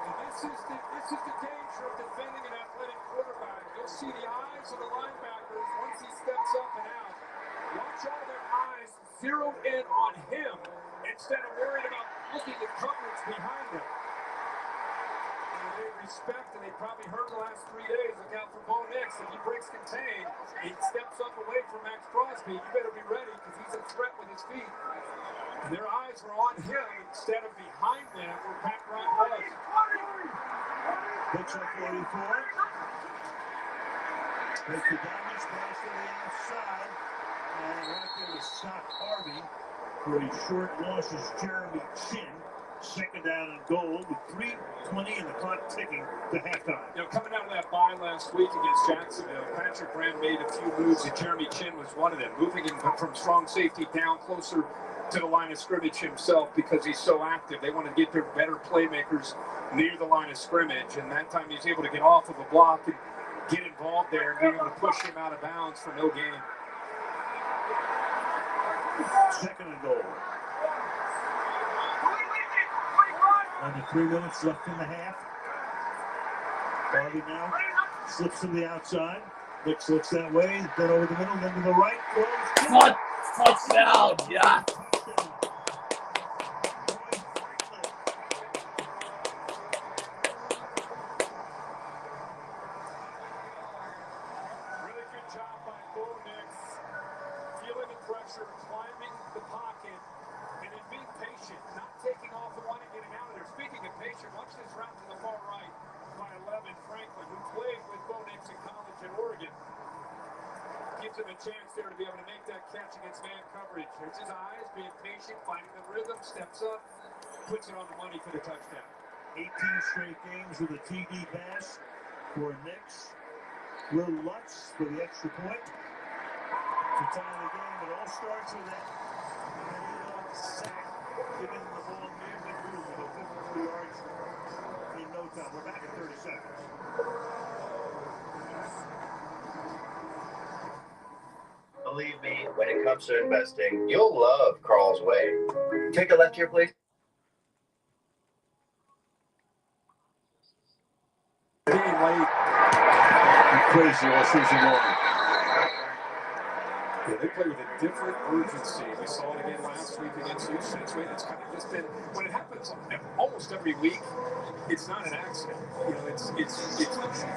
And this is the danger of defending an athletic quarterback. You'll see the eyes of the linebackers once he steps up and out. Watch all their eyes zeroed in on him instead of worried about looking at coverage behind him. And they respect, and they probably heard the last 3 days, look out for Bo Nix. If he breaks contain, he steps up away from Max Crosby. You better be ready because he's a threat with his feet. And their eyes were on him instead of behind them where Pat Bryant was. Picks up 44. Takes the damage, pass to the outside. And right there to stop Harvey for his short loss is Jeremy Chin. Second down and goal with 3:20 and the clock ticking to halftime. You know, coming out of that bye last week against Jacksonville, Patrick Graham made a few moves, and Jeremy Chin was one of them, moving him from strong safety down closer to the line of scrimmage himself because he's so active. They want to get their better playmakers near the line of scrimmage, and that time he's able to get off of a block and get involved there and be able to push him out of bounds for no gain. Second and goal. Under 3 minutes left in the half. Barbie now slips to the outside. Nix looks that way, then over the middle, then to the right. Throws. Touchdown, yeah. Really good job by Bo Nix, feeling the pressure, climbing the pocket, and then being patient, not taking off and wanting getting out of there. Speaking of patient, watch this route to the far right by 11 Franklin, who played with Bo Nix in college in Oregon. Gives him a chance there to be able to make that catch against man coverage. There's his eyes, being patient, finding the rhythm, steps up, puts it on the money for the touchdown. 18 straight games with a TD pass for Nix. Will Lutz for the extra point to tie the game. It all starts with that sack, giving the ball near midfield to go 53 yards in no time. We're back at 30 seconds. Believe me, when it comes to investing, you'll love Carl's Way. Take a left here, please. Being late. Crazy all season long. Yeah, they play with a different urgency. We saw it again last week against Houston. It's kind of just been, when it happens almost every week, it's not an accident. You know, it's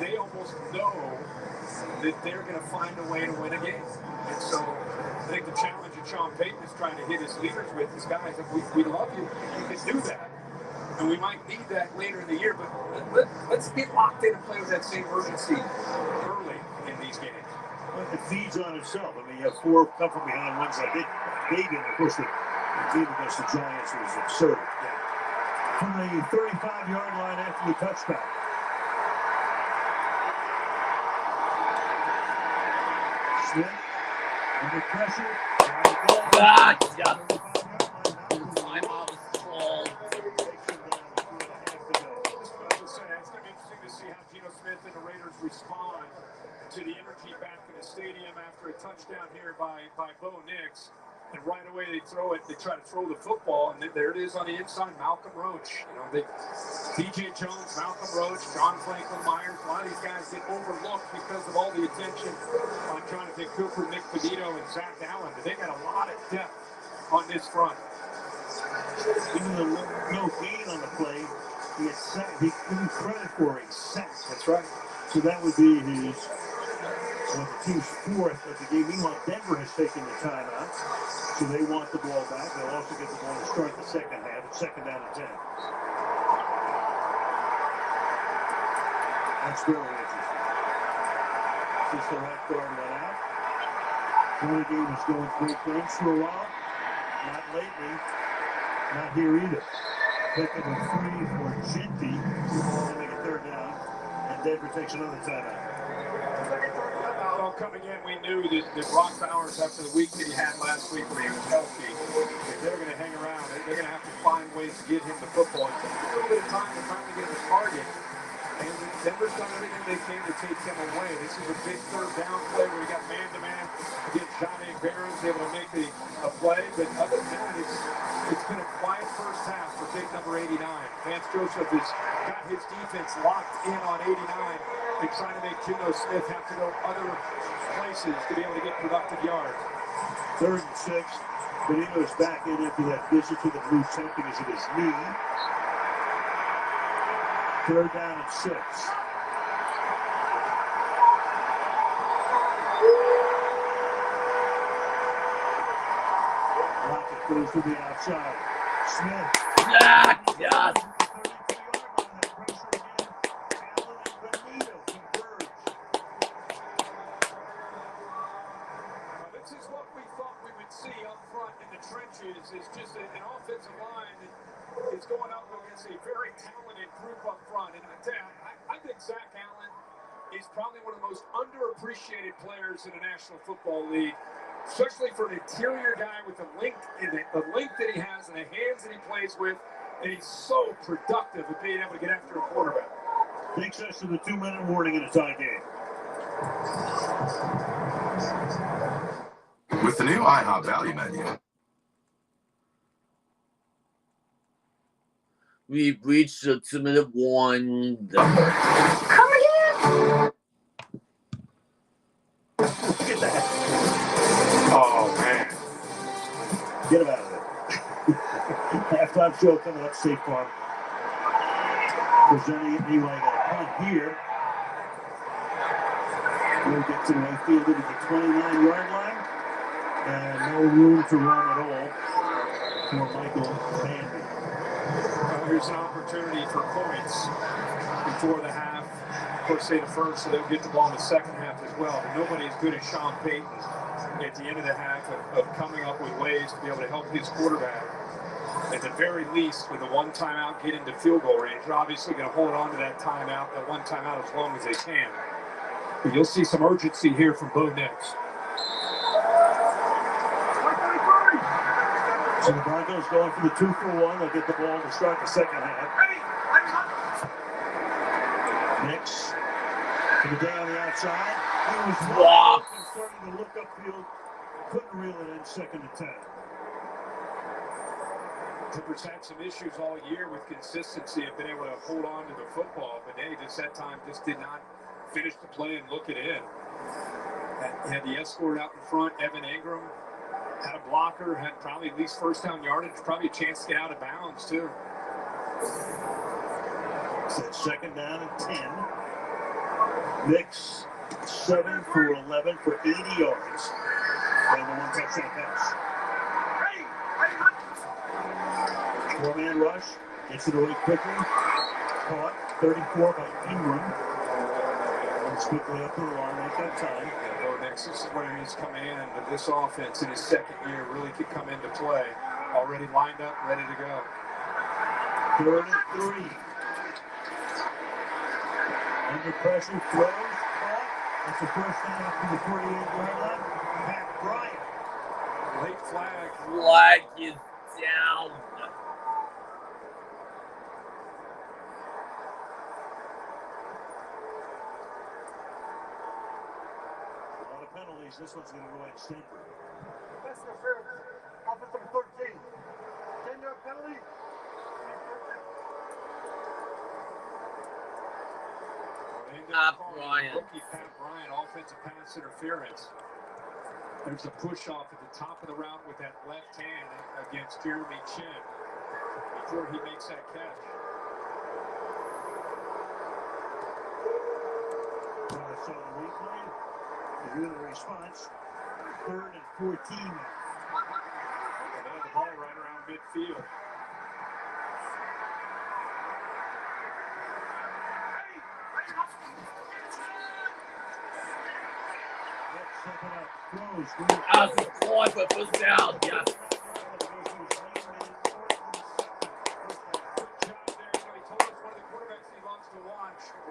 they almost know that they're going to find a way to win a game. And so I think the challenge that Sean Payton is trying to hit his leaders with is, guys, we love you. You can do that. And we might need that later in the year, but let's get locked in and play with that same urgency early in these games. Well, it feeds on itself. I mean, you have 4 come from behind ones that did. Of course, the game against the Giants was absurd. Yeah. From the 35-yard line after the touchdown. Smith under pressure. Gotcha. Timeout is called. It's going to be interesting to see how Geno Smith and the Raiders respond to the energy back in the stadium after a touchdown here by Bo Nix. And right away they throw it. They try to throw the football, and there it is on the inside. Malcolm Roach. You know, DJ Jones, Malcolm Roach, John Franklin Myers. A lot of these guys get overlooked because of all the attention on Jonathan Cooper, Nick Benito, and Zach Allen. But they got a lot of depth on this front. Even though no gain on the play, he had sacked. He given credit for a sack. That's right. So that would be his. The team's 4th of the game. Meanwhile, Denver has taken the timeout, so they want the ball back. They'll also get the ball to start the second half. It's second down and 10. That's really interesting. Since the left guard went out, the game is going great guns for a while. Not lately. Not here either. Pick up a 3 for Ginty. They make a third down, and Denver takes another timeout. Well, coming in, we knew that Brock Bowers, after the week that he had last week where he was healthy, if they're going to hang around, they're going to have to find ways to get him the football. It took a little bit of time to finally get the target. And Denver's done everything they can to take him away. This is a big third down play where he got man-to-man against Johnny Barons, able to make a play. But other than that, it's been a quiet first half for big number 89. Vance Joseph has got his defense locked in on 89. They're trying to make Geno Smith have to go other places to be able to get productive yards. 3rd and 6. Benito's back in after that visit to the blue tent because of his knee. 3rd down and 6. Lockett goes to the outside. Smith. Yeah. See up front in the trenches is just an offensive line that is going he's probably one of the most underappreciated players in the National Football League, especially for an interior guy with the length that he has and the hands that he plays with, and he's so productive at being able to get after a quarterback. Takes us to the 2-minute warning in a tie game. With the new IHOP value menu. We've reached the 2-minute warning. Come again! Get that. Oh, man. Get him out of there. Halftime show coming up, State Farm. Presenting it anyway. Got a punt here. We'll get to the right field into the 29-yard line. And no room to run at all for Michael Bandy. Here's an opportunity for points before the half. Of course, say the first, so they'll get the ball in the second half as well. But nobody as good as Sean Payton at the end of the half of coming up with ways to be able to help his quarterback. At the very least, with the one timeout, get into field goal range. They're obviously going to hold on to that timeout, that one timeout, as long as they can. But you'll see some urgency here from Bo Nix. So the Broncos going for the 2-for-1. They'll get the ball to start the second half. Nix for the day on the outside. He was wide open, starting to look upfield. Couldn't reel it in, second and 10. Clippers had some issues all year with consistency and been able to hold on to the football, but they just that time just did not finish the play and look it in. Had the escort out in front, Evan Ingram. Had a blocker, had probably at least first down yardage, probably a chance to get out of bounds, too. It's second down and 10. Nix, 7 for 11 for 80 yards. And the one touchdown pass. Four-man rush. Gets it away quickly. Caught. 34 by Ingram. Runs quickly up to the line. Make that time. Nix is where he's coming in, but this offense in his second year really could come into play. Already lined up, ready to go. 3rd and 3. Under pressure, throws, caught. That's the first down up to the 48-yard line. Pat Bryant. Late flag. Flag is down. Penalties. This one's going to go extended. That's interference. Offense number 13. 10-yard penalty. Bryant. Rookie Pat Bryant, offensive pass interference. There's a push off at the top of the route with that left hand against Jeremy Chin before he makes that catch. So the replay. Review the response. 3rd and 14. And they have the ball right around midfield. As the point for first down, yes.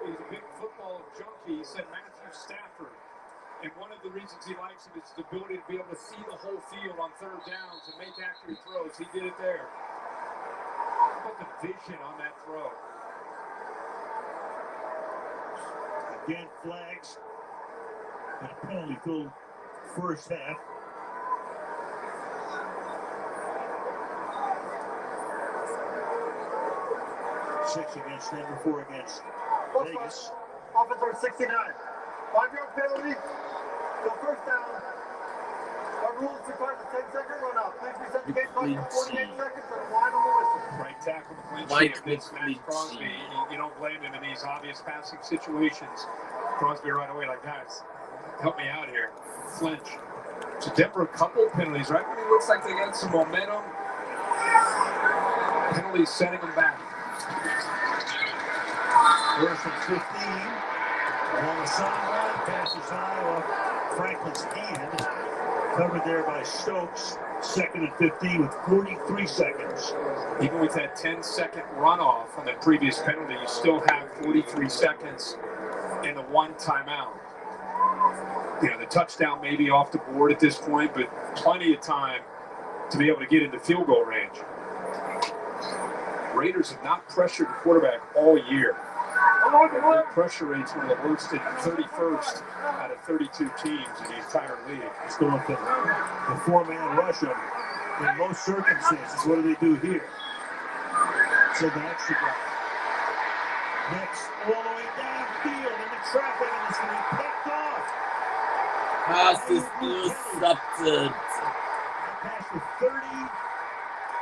He's a big football junkie. He said Matthew Stafford. And one of the reasons he likes him is his ability to be able to see the whole field on third downs and make accurate throws. He did it there. How about the vision on that throw? Again, flags. And a penalty-filled first half. Six against them, 4 against Vegas. Offense number 69. 5-yard penalty. So first down. Our rules require the 10-second run out. Please reset the game clock for 48 seconds and a line on the whistle. Right tackle McClinchy against Matt Crosby. You don't blame him in these obvious passing situations. Crosby right away like, guys, help me out here. Flinch. So Denver, a couple penalties, right? It looks like they got some momentum. Penalties setting them back. First and 15. On the sideline, passes high off Franklin's hand. Covered there by Stokes. 2nd and 15 with 43 seconds. Even with that 10-second runoff on the previous penalty, you still have 43 seconds and the one timeout. You know, the touchdown may be off the board at this point, but plenty of time to be able to get into field goal range. Raiders have not pressured the quarterback all year. Their pressure rate's one of the worst in 31st out of 32 teams in the entire league. It's going to the four-man rush on in most circumstances. What do they do here? So the extra guy. Next, all the way downfield in the traffic, and it's going to be picked off. Pass is intercepted. Pass for 30,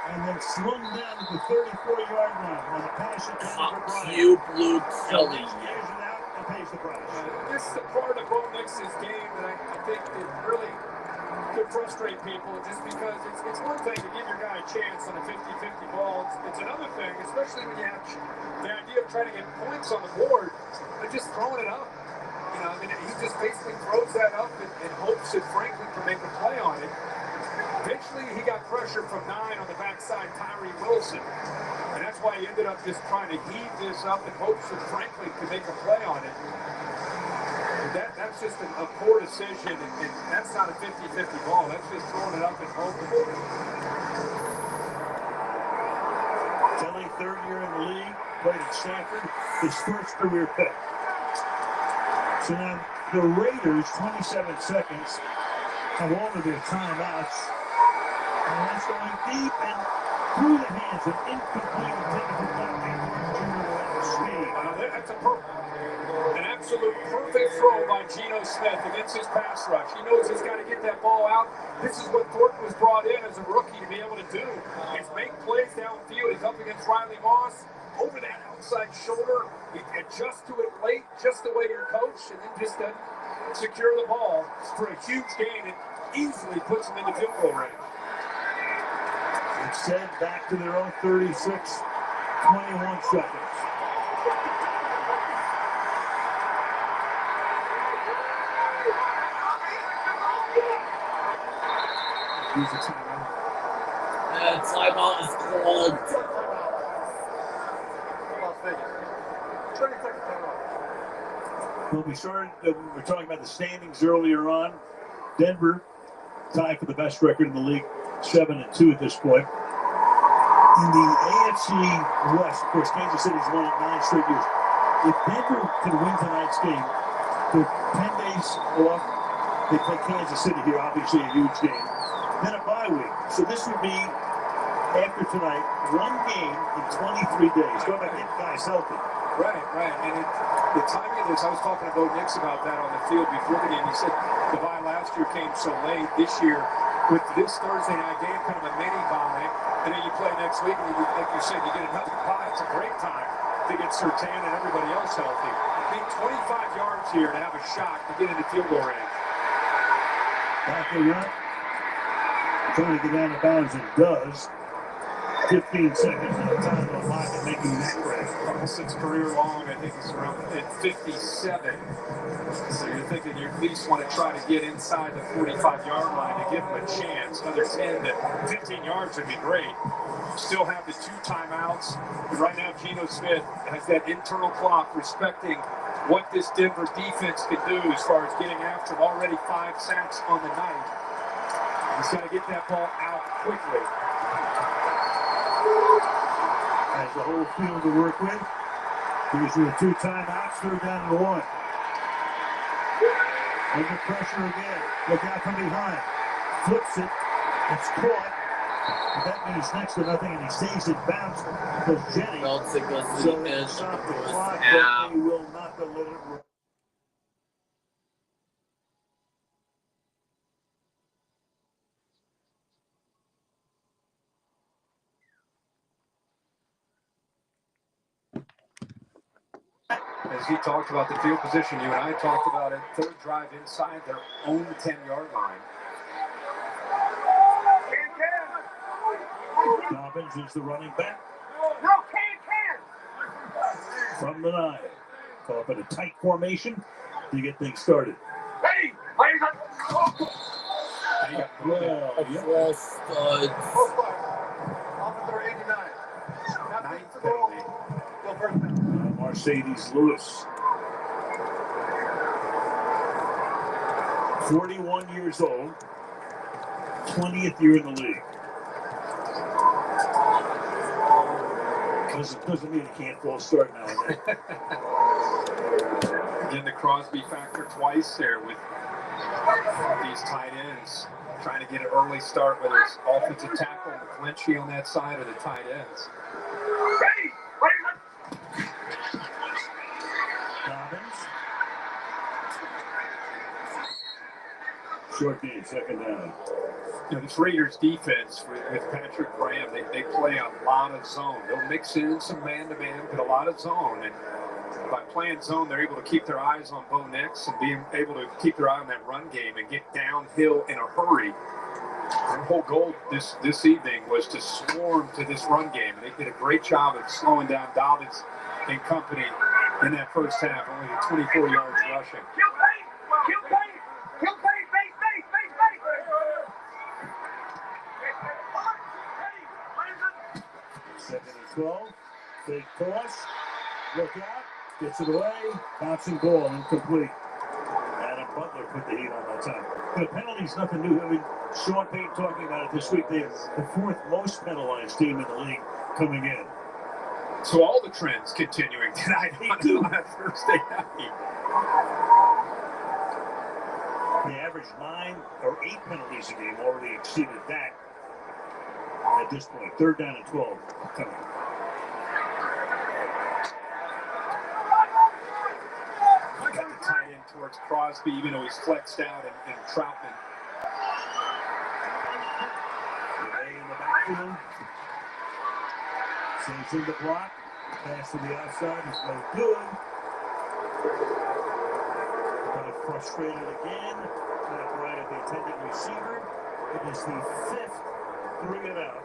and then slung down to the 34-yard line. On the pass it down for Bryant. You blue Kelly. Scares it out and pays the price. This is the part of Bo Nix's game that I think that really could frustrate people, just because it's one thing to give your guy a chance on a 50-50 ball. It's another thing, especially when you have the idea of trying to get points on the board, but just throwing it up. You know, I mean, he just basically throws that up and hopes that Franklin can make a play on it. Eventually, he got pressure from 9 on the backside, Tyree Wilson. And that's why he ended up just trying to heave this up in hopes that Franklin could make a play on it. But that's just a poor decision, and that's not a 50-50 ball. That's just throwing it up and hoping. Kelly, third year in the league, played at Stanford, his first career pick. So now the Raiders, 27 seconds, have all of their timeouts. And that's going deep and through the hands of incomplete intended for speed. That's an absolute perfect throw by Geno Smith against his pass rush. He knows he's got to get that ball out. This is what Thornton was brought in as a rookie to be able to do, is make plays downfield. He's up against Riley Moss, over that outside shoulder. He adjusts to it late, just the way you're coached, and then just doesn't secure the ball for a huge gain and easily puts him into field goal range. Instead, back to their own 36, 21 seconds. Use a timeout. Timeout is called. When we started, we were talking about the standings earlier on. Denver tied for the best record in the league, 7-2 at this point. In the AFC West, of course, Kansas City's won it 9 straight years. If Denver can win tonight's game, they're 10 days off. They play Kansas City here, obviously a huge game. Then a bye week. So this would be, after tonight, one game in 23 days. Go back and get guys healthy. Right. And the timing of this, I was talking to Bo Nix about that on the field before the game. He said the bye last year came so late. This year, with this Thursday night game, kind of a mini bye, and then you play next week, and like you said, you get another bye. It's a great time to get Surtain and everybody else healthy. I think 25 yards here to have a shot to get into field goal range. Back to run. Trying to get out of bounds, and does. 15 seconds at a time on lock and making that grab. Since career long, I think it's around at 57. So you're thinking you at least want to try to get inside the 45-yard line to give them a chance. Another 10 to 15 yards would be great. Still have the 2 timeouts. But right now, Geno Smith has that internal clock respecting what this Denver defense can do as far as getting after him. Already 5 sacks on the night. He's got to get that ball out quickly. Has the whole field to work with. These are the 2 timeouts, 3rd down and 1. Under pressure again. Look out from behind. Flips it. It's caught. But that means next to nothing, and he stays it bounced because Jenny. So they stop the clock, but they will not let it run. As he talked about the field position, you and I talked about it. 3rd drive inside their own 10-yard line. Dobbins is the running back. From the 9. Call up in a tight formation to get things started. Well, studs. Mercedes Lewis. 41 years old, 20th year in the league. Doesn't mean he can't false start now and then. Again, the Crosby factor twice there with these tight ends. Trying to get an early start, whether it's offensive tackle, McClinchy on that side, or the tight ends. Dobbins. Short game, second down. You know, this Raiders defense with Patrick Graham, they play a lot of zone. They'll mix in some man-to-man, but a lot of zone. And by playing zone, they're able to keep their eyes on Bo Nix and being able to keep their eye on that run game and get downhill in a hurry. Their whole goal this evening was to swarm to this run game. And they did a great job of slowing down Dobbins and company in that first half, only 24 yards rushing. Second and 12. Fake toss. Look out. Gets it away. Bouncing ball. Incomplete. Adam Butler put the heat on that time. The penalties, nothing new. I mean, Sean Payton talking about it this week. They're the fourth most penalized team in the league coming in. So all the trends continuing tonight on that Thursday night. They averaged 9 or 8 penalties a game, already exceeded that at this point. Third down and 12 coming. Got the tight end towards Crosby, even though he's flexed out, and Troutman. Delay in the backfield. Saves in the block. Pass to the outside is no good. Got frustrated again. Back right at the intended receiver. It is the 5th 3-and-out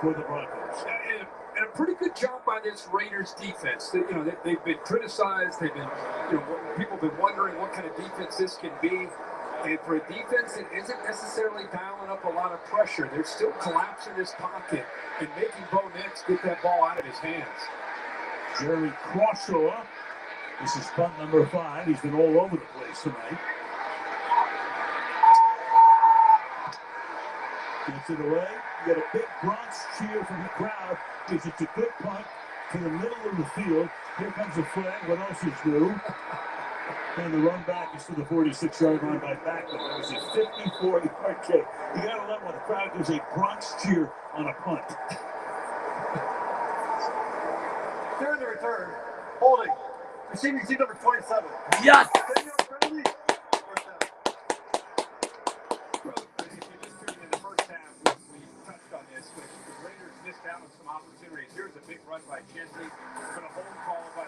for the Broncos. And a pretty good job by this Raiders defense. They've been criticized. They've been, people have been wondering what kind of defense this can be. And for a defense that isn't necessarily dialing up a lot of pressure, they're still collapsing this pocket and making Bo Nix get that ball out of his hands. Jerry Crossaw. This is punt number 5. He's been all over the place tonight. Gets it away. You get a big Bronx cheer from the crowd because it's a good punt to the middle of the field. Here comes a flag. What else is new? And the run back is to the 46-yard line by Backlund. That was a 54-yard kick. You got to love when the crowd gives a Bronx cheer on a punt. During the return, holding. Receiving team number 27. Yes! Here's a big run by Gentry, but a hold call by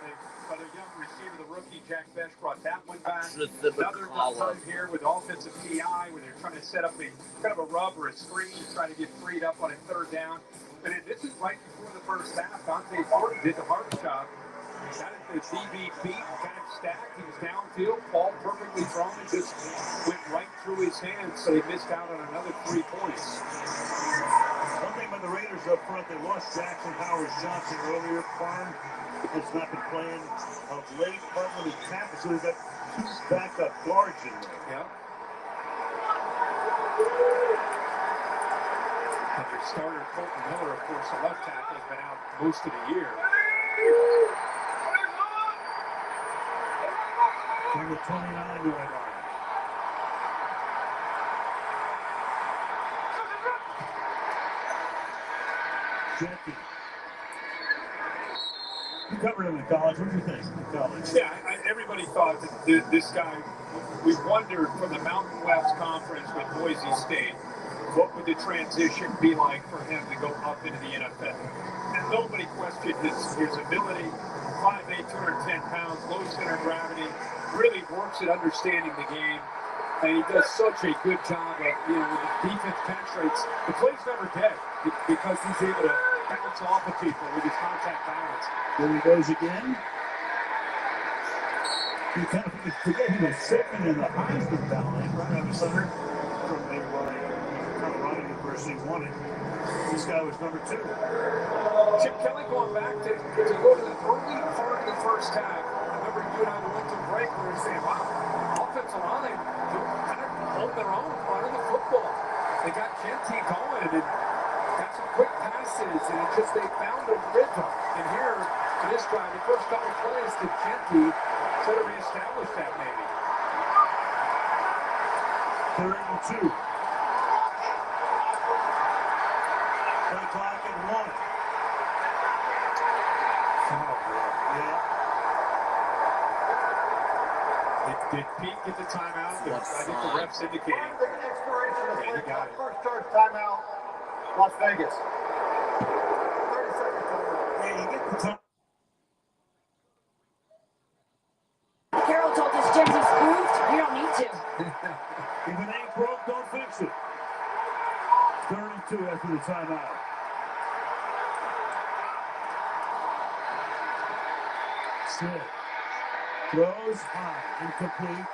the young receiver, the rookie Jack Besh brought that one back. Another return here with offensive PI, where they're trying to set up a kind of a rub or a screen to try to get freed up on a third down. But this is right before the first half. Dante Ford did the hard job. Got it to DB beat, kind of stacked. He was downfield, ball perfectly thrown. It just went right through his hands, so he missed out on another 3 points. One thing about the Raiders up front, they lost Jackson Powers-Johnson earlier. Farm has not been playing of late. Butler and Tapper, so they've got 2 backup guards in there. Yeah. And their starter, Colton Miller, of course, the left tackle, has been out most of the year. From the 29-yard line. Jackie. You covered him in college. What do you think in college? Yeah, everybody thought that this guy, we wondered from the Mountain West Conference with Boise State, what would the transition be like for him to go up into the NFL? And nobody questioned his ability. 5'8", 210 pounds, low center of gravity, really works at understanding the game. And he does such a good job of, when the defense penetrates, the play's never dead because he's able to bounce off of people with his contact balance. There he goes again. You kind of forget he was second in the Heisman ballot, right on the center from the Colorado University won it. This guy was number 2. Chip Kelly going back to go to the early part of the first half. I remember you and I went to break where we were saying, wow, offensive line, kind of holding their own, running the football. They got Genty going and got some quick passes, and it just they found a rhythm. And here, for this drive, the first couple plays to Genty sort of reestablish that maybe. 3rd and 2. Play clock at 1. Oh, boy. Yeah. Did Pete get the timeout? I think the refs indicating. Expiration of Yeah, he got it. first charge timeout, Las Vegas. 30-second timeout. Yeah, you get the time. Carroll told us Genty's moved. You don't need to. If it ain't broke, don't fix it. 3rd and 2 after the timeout. Still. Throws high, incomplete.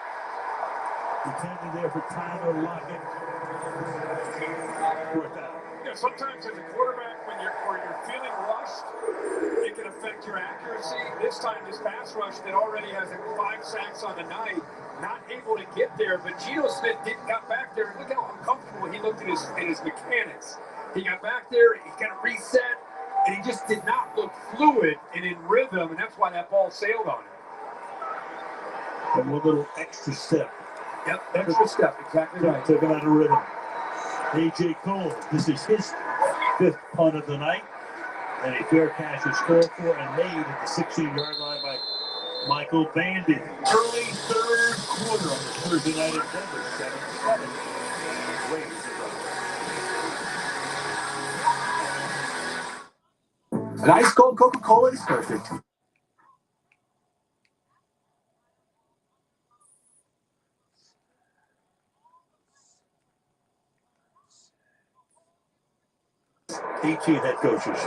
Intended there for Tyler Lockett. 4th down. Yeah, sometimes as a quarterback, when you're feeling rushed, it can affect your accuracy. This time, this pass rush that already has 5 sacks on the night, not able to get there. But Geno Smith got back there. Look how uncomfortable he looked at his mechanics. He got back there, he got a reset, and he just did not look fluid and in rhythm, and that's why that ball sailed on him. And one little extra step. Yep, extra step, exactly right. Took him out of rhythm. A.J. Cole, this is his 5th punt of the night. And a fair catch is called for and made at the 16-yard line by Michael Bandy. Early 3rd quarter on this Thursday night in Denver. 7-7. Raiders are up. An ice cold Coca-Cola is perfect. 18 head coaches.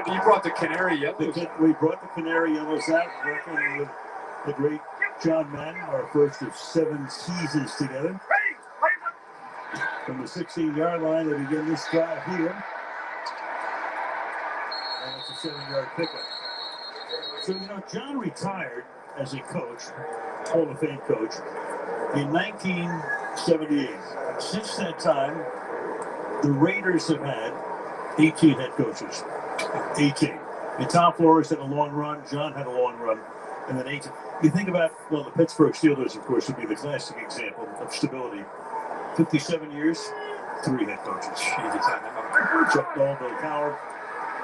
You brought the Canary Yellows. We brought the Canary Yellows out, working with the great John Madden, our first of 7 seasons together. From the 16-yard line, they begin this drive here. And it's a 7-yard pickup. So, John retired as a coach, Hall of Fame coach, in 1978. Since that time, the Raiders have had 18 head coaches. 18. And Tom Flores had a long run. John had a long run. And then 18. You think about, the Pittsburgh Steelers, of course, would be the classic example of stability. 57 years, 3 head coaches. Chuck Noll, Bill Cowher,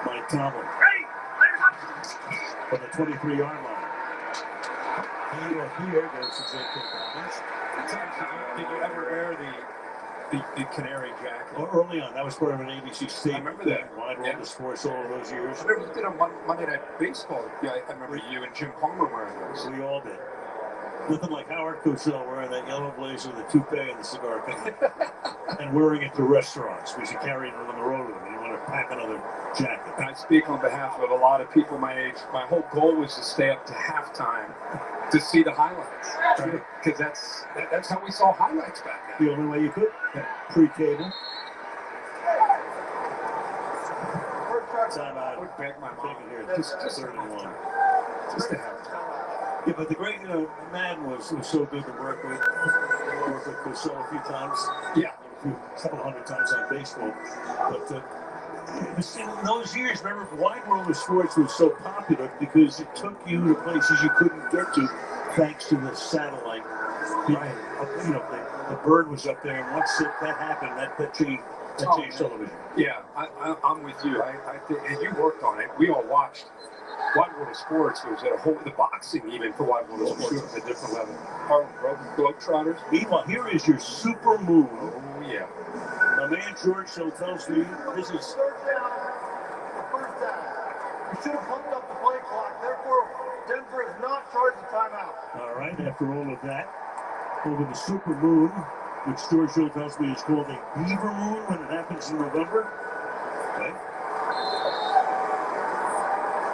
Mike Tomlin. On the 23-yard line. Here goes the J.K. Dobbins. Did you ever wear the Canary jacket? Well, early on, that was part of an ABC statement. I remember that. Wide World of Sports all of those years. I remember we did a Monday Night Baseball. Yeah, I remember you and Jim Palmer wearing those. We all did. Nothing like Howard Cosell wearing that yellow blazer, the toupee, and the cigar cutter. And wearing it to restaurants. We should carry it on the road with them. You want to pack another jacket. And I speak on behalf of a lot of people my age. My whole goal was to stay up to halftime to see the highlights. Because that's how we saw highlights back then. The only way you could. Pre-cable. Time out. I would beg my mom. Take it here. Just 31. Just to have Yeah, but the great, Madden was so good to work with. Worked with Cosell a few times. Yeah. A couple hundred times on baseball. But in those years, remember, Wide World of Sports was so popular because it took you to places you couldn't get to thanks to the satellite. Right. The bird was up there, and once that happened, that changed television. Yeah, I'm with you. I think, and you worked on it. We all watched Wide World of Sports. It was at the boxing even for Wide World of Sports was a different level. Globetrotters. Meanwhile, here is your super moon. Oh yeah. My man George Hill tells me this is First down. You should have pumped up the play clock. Therefore, Denver is not charged the timeout. all right. After all of that, over the super moon, which George Hill tells me is called a beaver moon when it happens in November. Okay.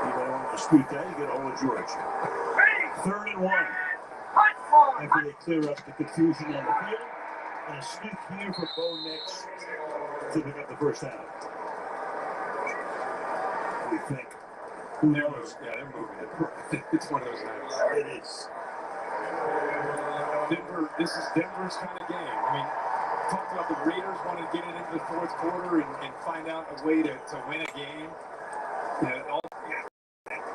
You want to dispute that? You get hold of George. 3rd and 1. After they clear up the confusion on the field, and a sneak here for Bo Nix to pick up the first down. We think Who knows? Yeah, they're moving it. It's one of those nights. It is. Denver, this is Denver's kind of game. I mean, talked about the Raiders wanting to get it into the fourth quarter and find out a way to win a game. You know,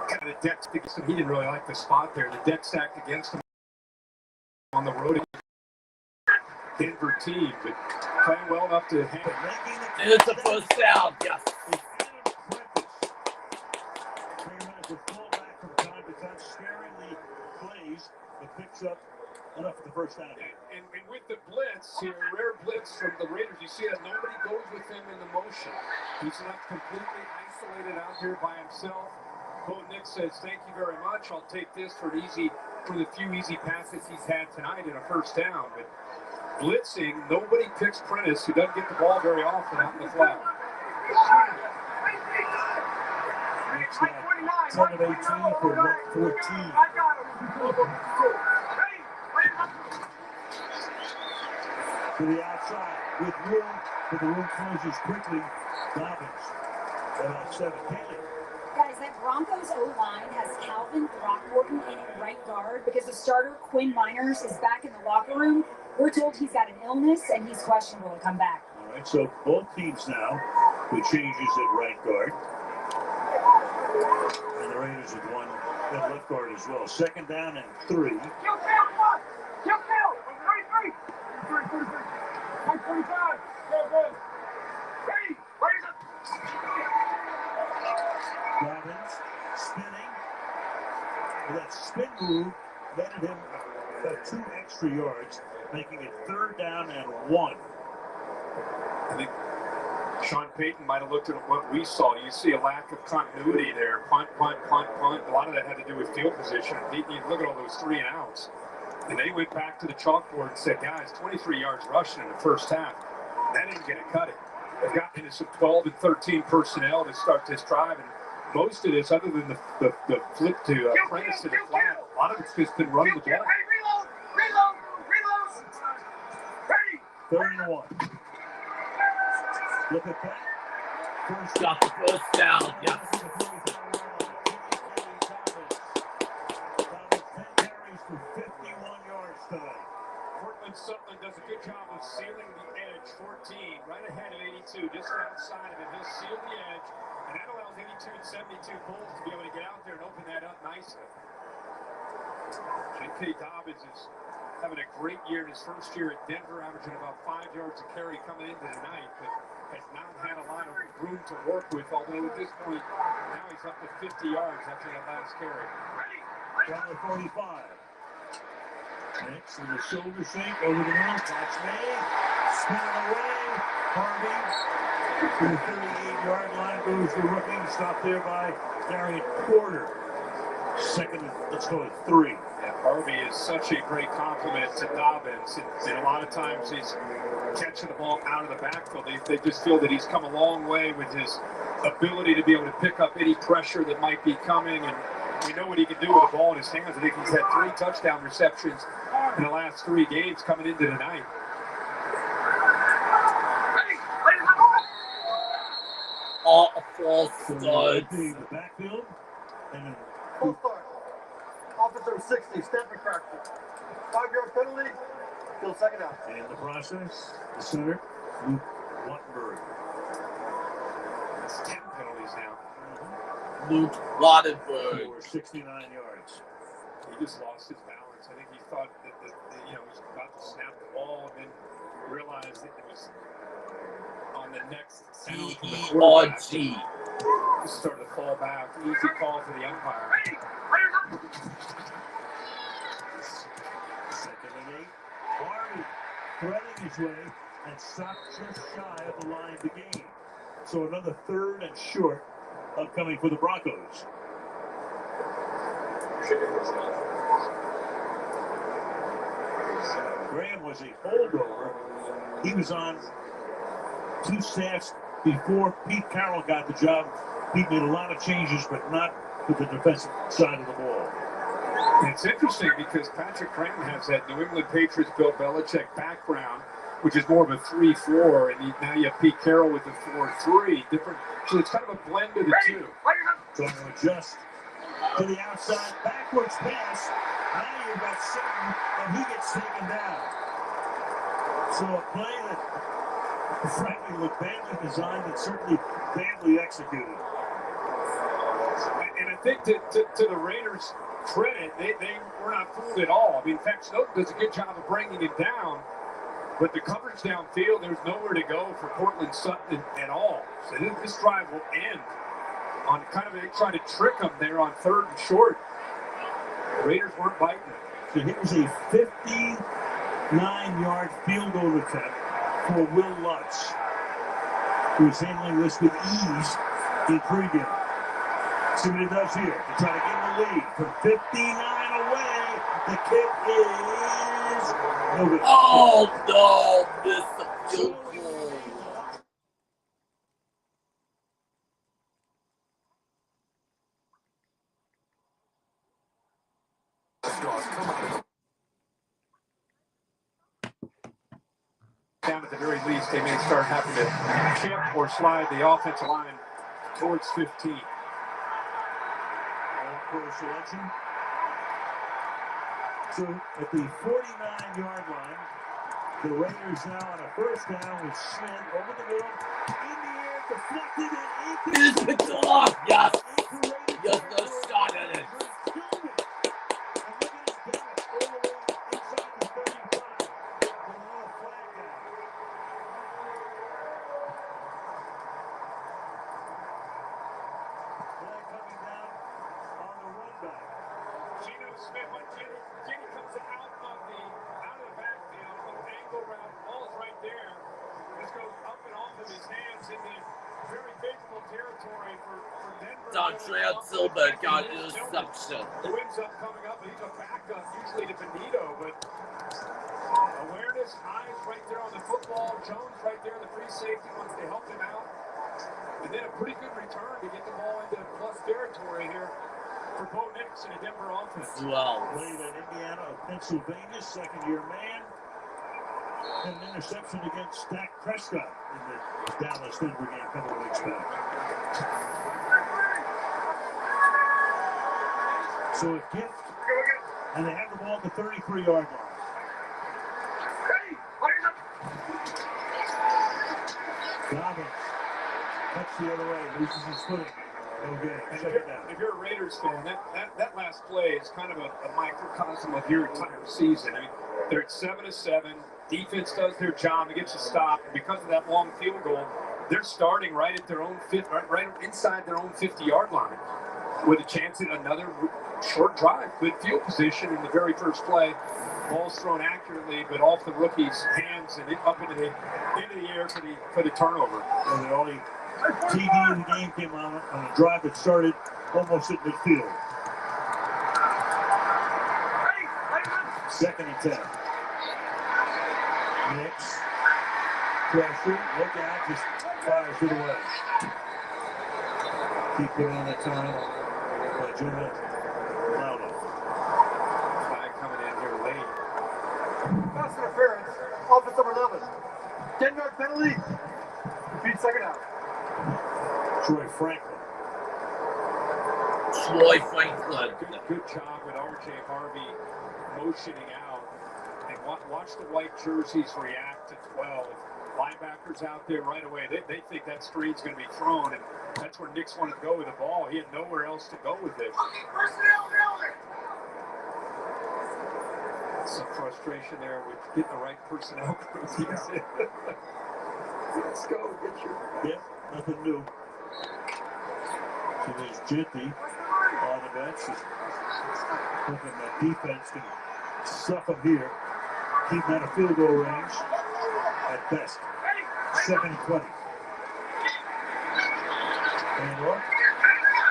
kind of the deck against him. He didn't really like the spot there. The deck stacked against him on the road. Denver team, but playing well enough to handle it. It's a first down. Yes. Fullback from time to time, sparingly plays, but picks up enough for the first down. And with the blitz, here, rare blitz from the Raiders, you see that nobody goes with him in the motion. He's not completely isolated out here by himself. Bo Nick says, "Thank you very much. I'll take this for the few easy passes he's had tonight in a first down." But blitzing, nobody picks Prentice, who doesn't get the ball very often out in the flat. Next guy, 10 of 18 for 114. To the outside with room, but the room closes quickly. Dobbins about 7. Guys, that Broncos O-line has Calvin Throckmorton in at right guard because the starter, Quinn Miners, is back in the locker room. We're told he's got an illness and he's questionable to come back. All right, so both teams now with changes at right guard. And the Raiders with one at left guard as well. 2nd down and 3. Dobbins spinning. That spin move netted him about 2 extra yards, making it 3rd down and 1. I think Sean Payton might have looked at what we saw. You see a lack of continuity there. Punt, punt, punt, punt. A lot of that had to do with field position. You look at all those 3 and outs. And they went back to the chalkboard and said, guys, 23 yards rushing in the first half. That ain't going to cut it. They've gotten into some 12 and 13 personnel to start this drive. And most of this, other than the flip to Prentice to the flat, a lot of it's just been running the ball. Reload. 3rd and 1. Look at that. Got the first down. Yes. Portland Sutton does a good job of sealing the edge. 14, right ahead of 82, just outside of it. He'll seal the edge, and that allows 82 and 72 Bulls to be able to get out there and open that up nicely. J.K. Dobbins is having a great year in his first year at Denver, averaging about 5 yards a carry coming into the night, but has not had a lot of room to work with, although at this point, now he's up to 50 yards after that last carry. Down to 45. Next with a shoulder shake over the middle. Catch made. Spinning away. Harvey to the 38-yard line goes the rookie. Stopped there by Darian Porter. 2nd, let's go at 3. Yeah, Harvey is such a great compliment to Dobbins. And a lot of times he's catching the ball out of the backfield. They just feel that he's come a long way with his ability to be able to pick up any pressure that might be coming. And we know what he can do with the ball in his hands. I think he's had 3 touchdown receptions in the last 3 games coming into the night. All false starts. The backfield. And then Full start. Officer 60, stepping practice. 5-yard penalty. Still 2nd down. in the process, the center, Luke Wattenberg. That's 10 penalties now. Luke Wattenberg. For 69 yards. He just lost his balance. I think he thought that he was about to snap the ball and then realized that it was on the next sound from the quarterback. T-E-R-G. Just started to fall back. Easy call for the umpire. 2nd and 8. Barney threading his way and stopped just shy of the line to gain. So another 3rd and short upcoming for the Broncos. Graham was a holdover. He was on 2 staffs before Pete Carroll got the job. Pete made a lot of changes, but not with the defensive side of the ball. And it's interesting because Patrick Graham has that New England Patriots Bill Belichick background, which is more of a 3-4, and now you have Pete Carroll with the 4-3. Different, so it's kind of a blend of the two. Trying to adjust to the outside, backwards pass. Now you've got Sutton, and he gets taken down. So a play that, frankly, looked badly designed and certainly badly executed. And I think to the Raiders' credit, they were not fooled at all. I mean, in fact, Snowden does a good job of bringing it down, but the coverage downfield, there's nowhere to go for Cortland Sutton at all. So this drive will end on kind of, they try to trick them there on 3rd and short. The Raiders weren't biting it. So here's a 59-yard field goal attempt for Will Lutz, who is handling this with ease in pregame. See what he does here to try to get the lead. From 59 away, the kick is no good. Oh, no, this field goal. Down at the very least, they may start having to chip or slide the offensive line towards 15. All-pro selection. So at the 49-yard line, the Raiders now on a first down with Smith over the middle, in the air, deflected, and It's picked off. Yes. Yes, no shot at it. Smith, when Jenny comes out of the backfield, a little angle route, ball's right there. This goes up and off of his hands in the very favorable territory for Denver. Dontrell Silva got interception. Who ends up coming up, and he's a backup usually to Benito, but awareness, eyes right there on the football. Jones right there in the free safety wants to help him out. And then a pretty good return to get the ball into plus territory here for Bo Nix and a Denver offense. Well, played at Indiana of Pennsylvania, second-year man. And an interception against Dak Prescott in the Dallas-Denver game a couple of weeks back. So a gift, and they have the ball at the 33-yard line. Dobbins cuts the other way, loses his footing. Okay, if you're a Raiders fan, that last play is kind of a microcosm of your entire season. I mean, they're at 7-7. Defense does their job. It gets a stop. And because of that long field goal, they're starting right at their own right inside their own 50-yard line with a chance at another short drive. Good field position in the very first play. Ball's thrown accurately, but off the rookie's hands and up into the air for the turnover. And the only TD in the game came on a drive that started almost at midfield. 2nd and 10. Nix. Pressure. Look out. Just fires it away. Keep it on the time by Jonah Lauda. Flag coming in here late. Pass interference. Offense number 11. 10-yard penalty. Repeat second out. Troy Franklin. Good job with R.J. Harvey motioning out. And watch the white jerseys react to 12. Linebackers out there right away. They think that screen's going to be thrown, and that's where Nix wanted to go with the ball. He had nowhere else to go with it. Some frustration there with getting the right personnel. Let's go. Get your... Yep, nothing new. So there's Genty on the bench. Hoping that defense can stuff him here. Keep him out of field goal range at best. 2nd and 20. And up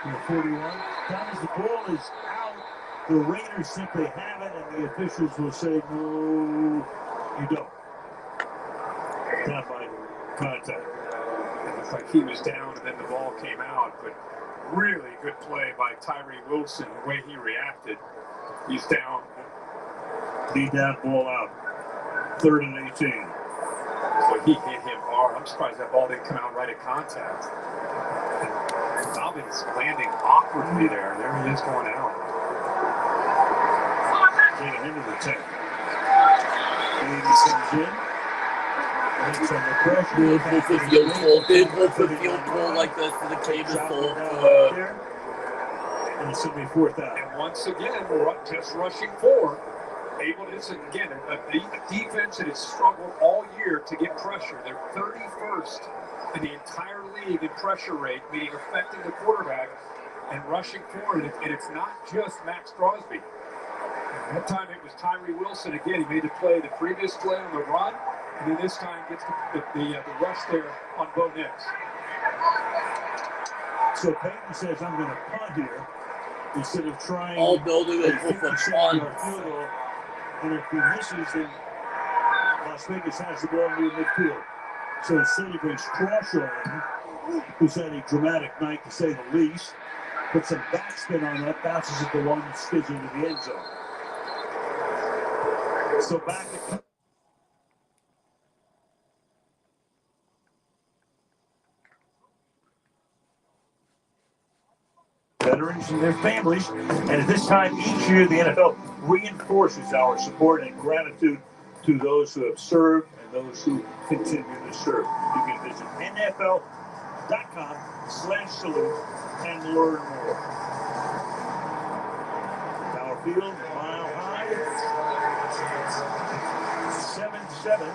to the 41. As the ball is out, the Raiders think they have it, and the officials will say, no, you don't. Down by contact. It looks like he was down, and then the ball came out, but really good play by Tyree Wilson, the way he reacted. He's down. Lead down, ball out. 3rd and 18. So he hit him hard. I'm surprised that ball didn't come out right at contact. Dobbins landing awkwardly there. There he is going out. Taking into the 10. Baby comes in. Makes under pressure. Good for field goal. Big hope for field goal like this for the Cavs. So good. And it's going to be 4th down. And once again, just rushing 4. Able to, this again, a defense that has struggled all year to get pressure. They're 31st in the entire league in pressure rate, meaning affecting the quarterback and rushing forward. And it's not just Max Crosby. That time it was Tyree Wilson again. He made the play, the previous play on the run, and then this time gets the rush there on Bo Nix. So Peyton says, I'm going to punt here instead of trying All building a it for 57-yard punts. field goal. And if he misses, then Las Vegas has the ball near midfield. So instead he brings Crawshaw in, who's had a dramatic night to say the least. Put some backspin on that, bounces at the one and skids into the end zone. So back at veterans and their families, and at this time each year the NFL reinforces our support and gratitude to those who have served and those who continue to serve. You can visit NFL.com/salute and learn more. Tower Field, Mile High, 7-7,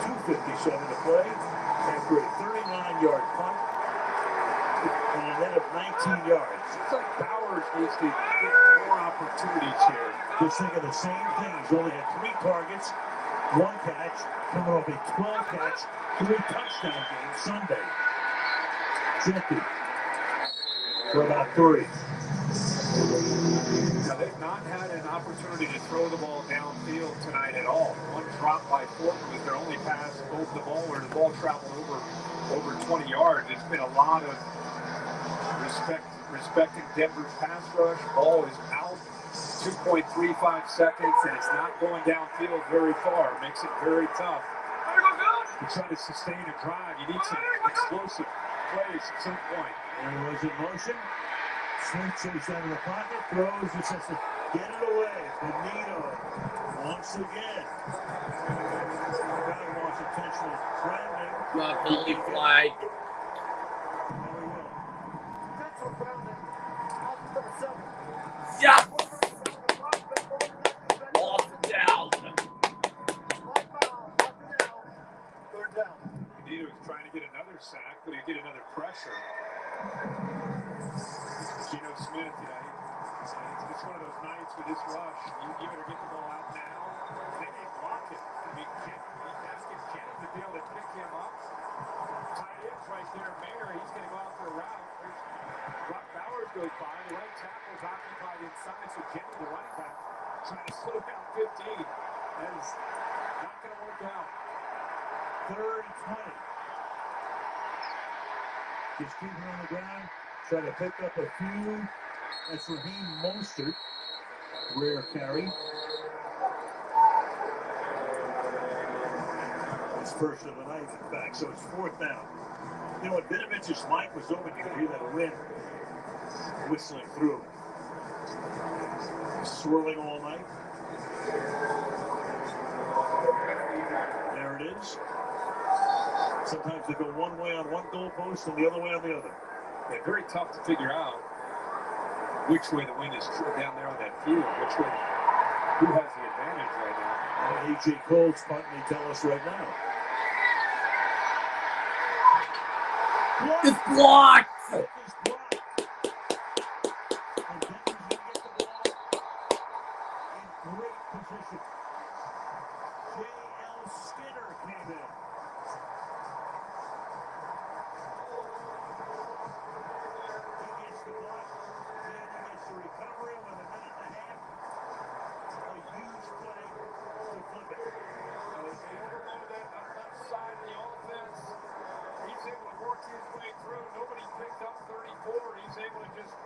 2:57 to play after a 39-yard punt and a net of 19 yards. It's like Bowers needs to get more opportunities here. Just think of the same thing. He's only had 3 targets, 1 catch, coming off a 12-catch, 3 touchdown game Sunday. Jeffy for about 3. Now, they've not had an opportunity to throw the ball downfield tonight at all. One drop by Fulton was their only pass over the ball where the ball traveled over 20 yards. It's been a lot of respecting Denver's pass rush. Ball is out 2.35 seconds, and it's not going downfield very far. Makes it very tough to try to sustain a drive. You need some explosive plays at some point. And he was in motion. Smith chased out of the pocket, throws, and says to get it away. Benito once again. Crowd wants intentional grounding. Penalty flag. Yeah. Lost it down. Benito was trying to get another sack, but he'd get another pressure. Geno Smith, it's one of those nights with this rush. You better get the ball out now. They may block it. I mean, asking Kennedy to be able to pick him up. Tight ends right there, Mayer. He's going to go out for a route. Brock Bowers goes by. The right tackle's occupied inside, so Kennedy, the running back, trying to slow down 15. That is not going to work out. 3rd and 20. Just keep it on the ground. Try to pick up a few. That's Raheem Mostert. Rare carry. It's first of the night, in fact, so it's 4th down. You know, when Vinovich's mic was open, you could hear that wind whistling through. Swirling all night. There it is. Sometimes they go one way on one goalpost and the other way on the other. Yeah, very tough to figure out which way the wind is down there on that field. Who has the advantage right now? A.J. Cole's punting, they tell us right now. It's blocked. It's blocked. And Denver's going to get the ball in great position. J.L. Skinner came in. He gets the block, then he gets the recovery with a minute and a half. A huge play to flip it. They overloaded that left side of the offense. He's able to work his way through. Nobody picked up 34. He's able to just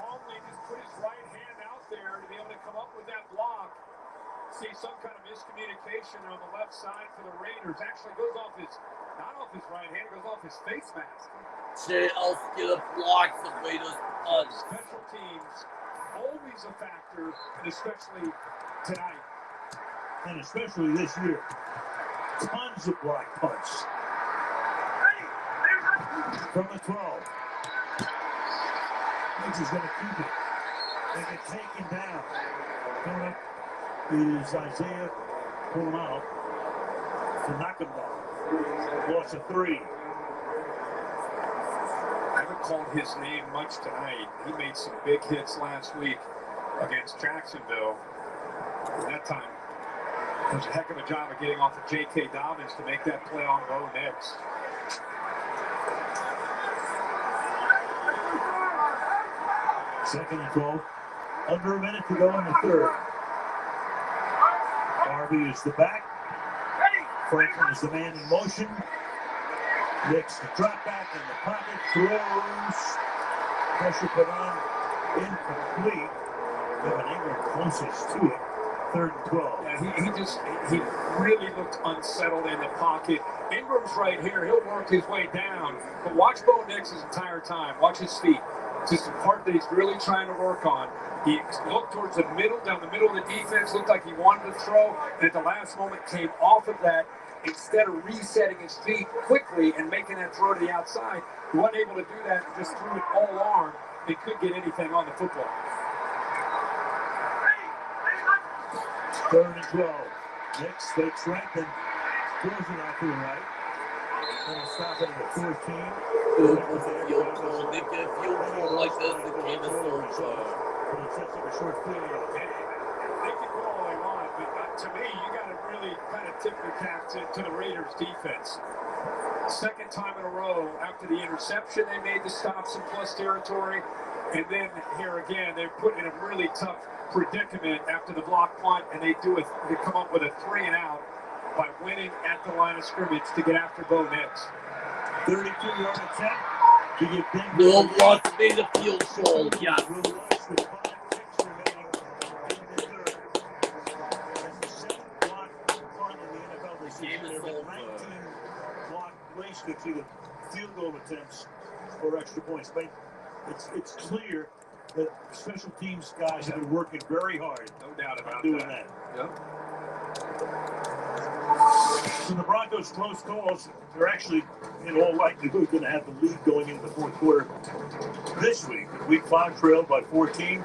calmly put his right hand out there to be able to come up with that block. See some kind of miscommunication on the left side for the Raiders. Actually goes off not off off his right hand, it goes off his face mask. JL Skinner blocks the Raiders' punt. Special teams, always a factor, and especially tonight. And especially this year. Tons of block punts. From the 12. Higgs is going to keep it. They get taken down. Coming up is Isaiah. Pull him out to knock him down. Loss of 3. I haven't called his name much tonight. He made some big hits last week against Jacksonville. And that time, it was a heck of a job of getting off of J.K. Dobbins to make that play on Bo Nix. Second and 12. Under a minute to go in the third. Harvey is the back. Franklin is the man in motion. Nix the drop back in the pocket. Throws. Pressure put on. Incomplete. Kevin Ingram closest to it. Third and 12. Yeah, he really looked unsettled in the pocket. Ingram's right here. He'll work his way down. But watch Bo Nix his entire time. Watch his feet. It's just the part that he's really trying to work on. He looked towards the middle, down the middle of the defense, looked like he wanted to throw, and at the last moment came off of that. Instead of resetting his feet quickly and making that throw to the outside, he wasn't able to do that and just threw it all arm. He couldn't get anything on the football. Third and 12. Nix fakes right, then throws it out to the right. Gonna stop it at the 14. Good with the field goal. They get a field goal like this, the game is so But it sets up a short field. They can go all they want, but to me, you got to really kind of tip your cap to the Raiders' defense. Second time in a row after the interception, they made the stops in plus territory. And then here again, they're put in a really tough predicament after the block punt, and they come up with a 3-and-out by winning at the line of scrimmage to get after Bo Nix. 32-yard attempt to get Denver. Bill Russ made a field goal, yes. Will Russ with 5-6 remaining in the third. That's the 7th block punt in the NFL this season. There have been 19 block placements, either field goal attempts or extra points. But it's clear that special teams guys have been working very hard. No doubt about doing that. Yep. So the Broncos' close calls, they're actually, in all likelihood, going to have the lead going into the fourth quarter this week. Week 5 trailed by 14.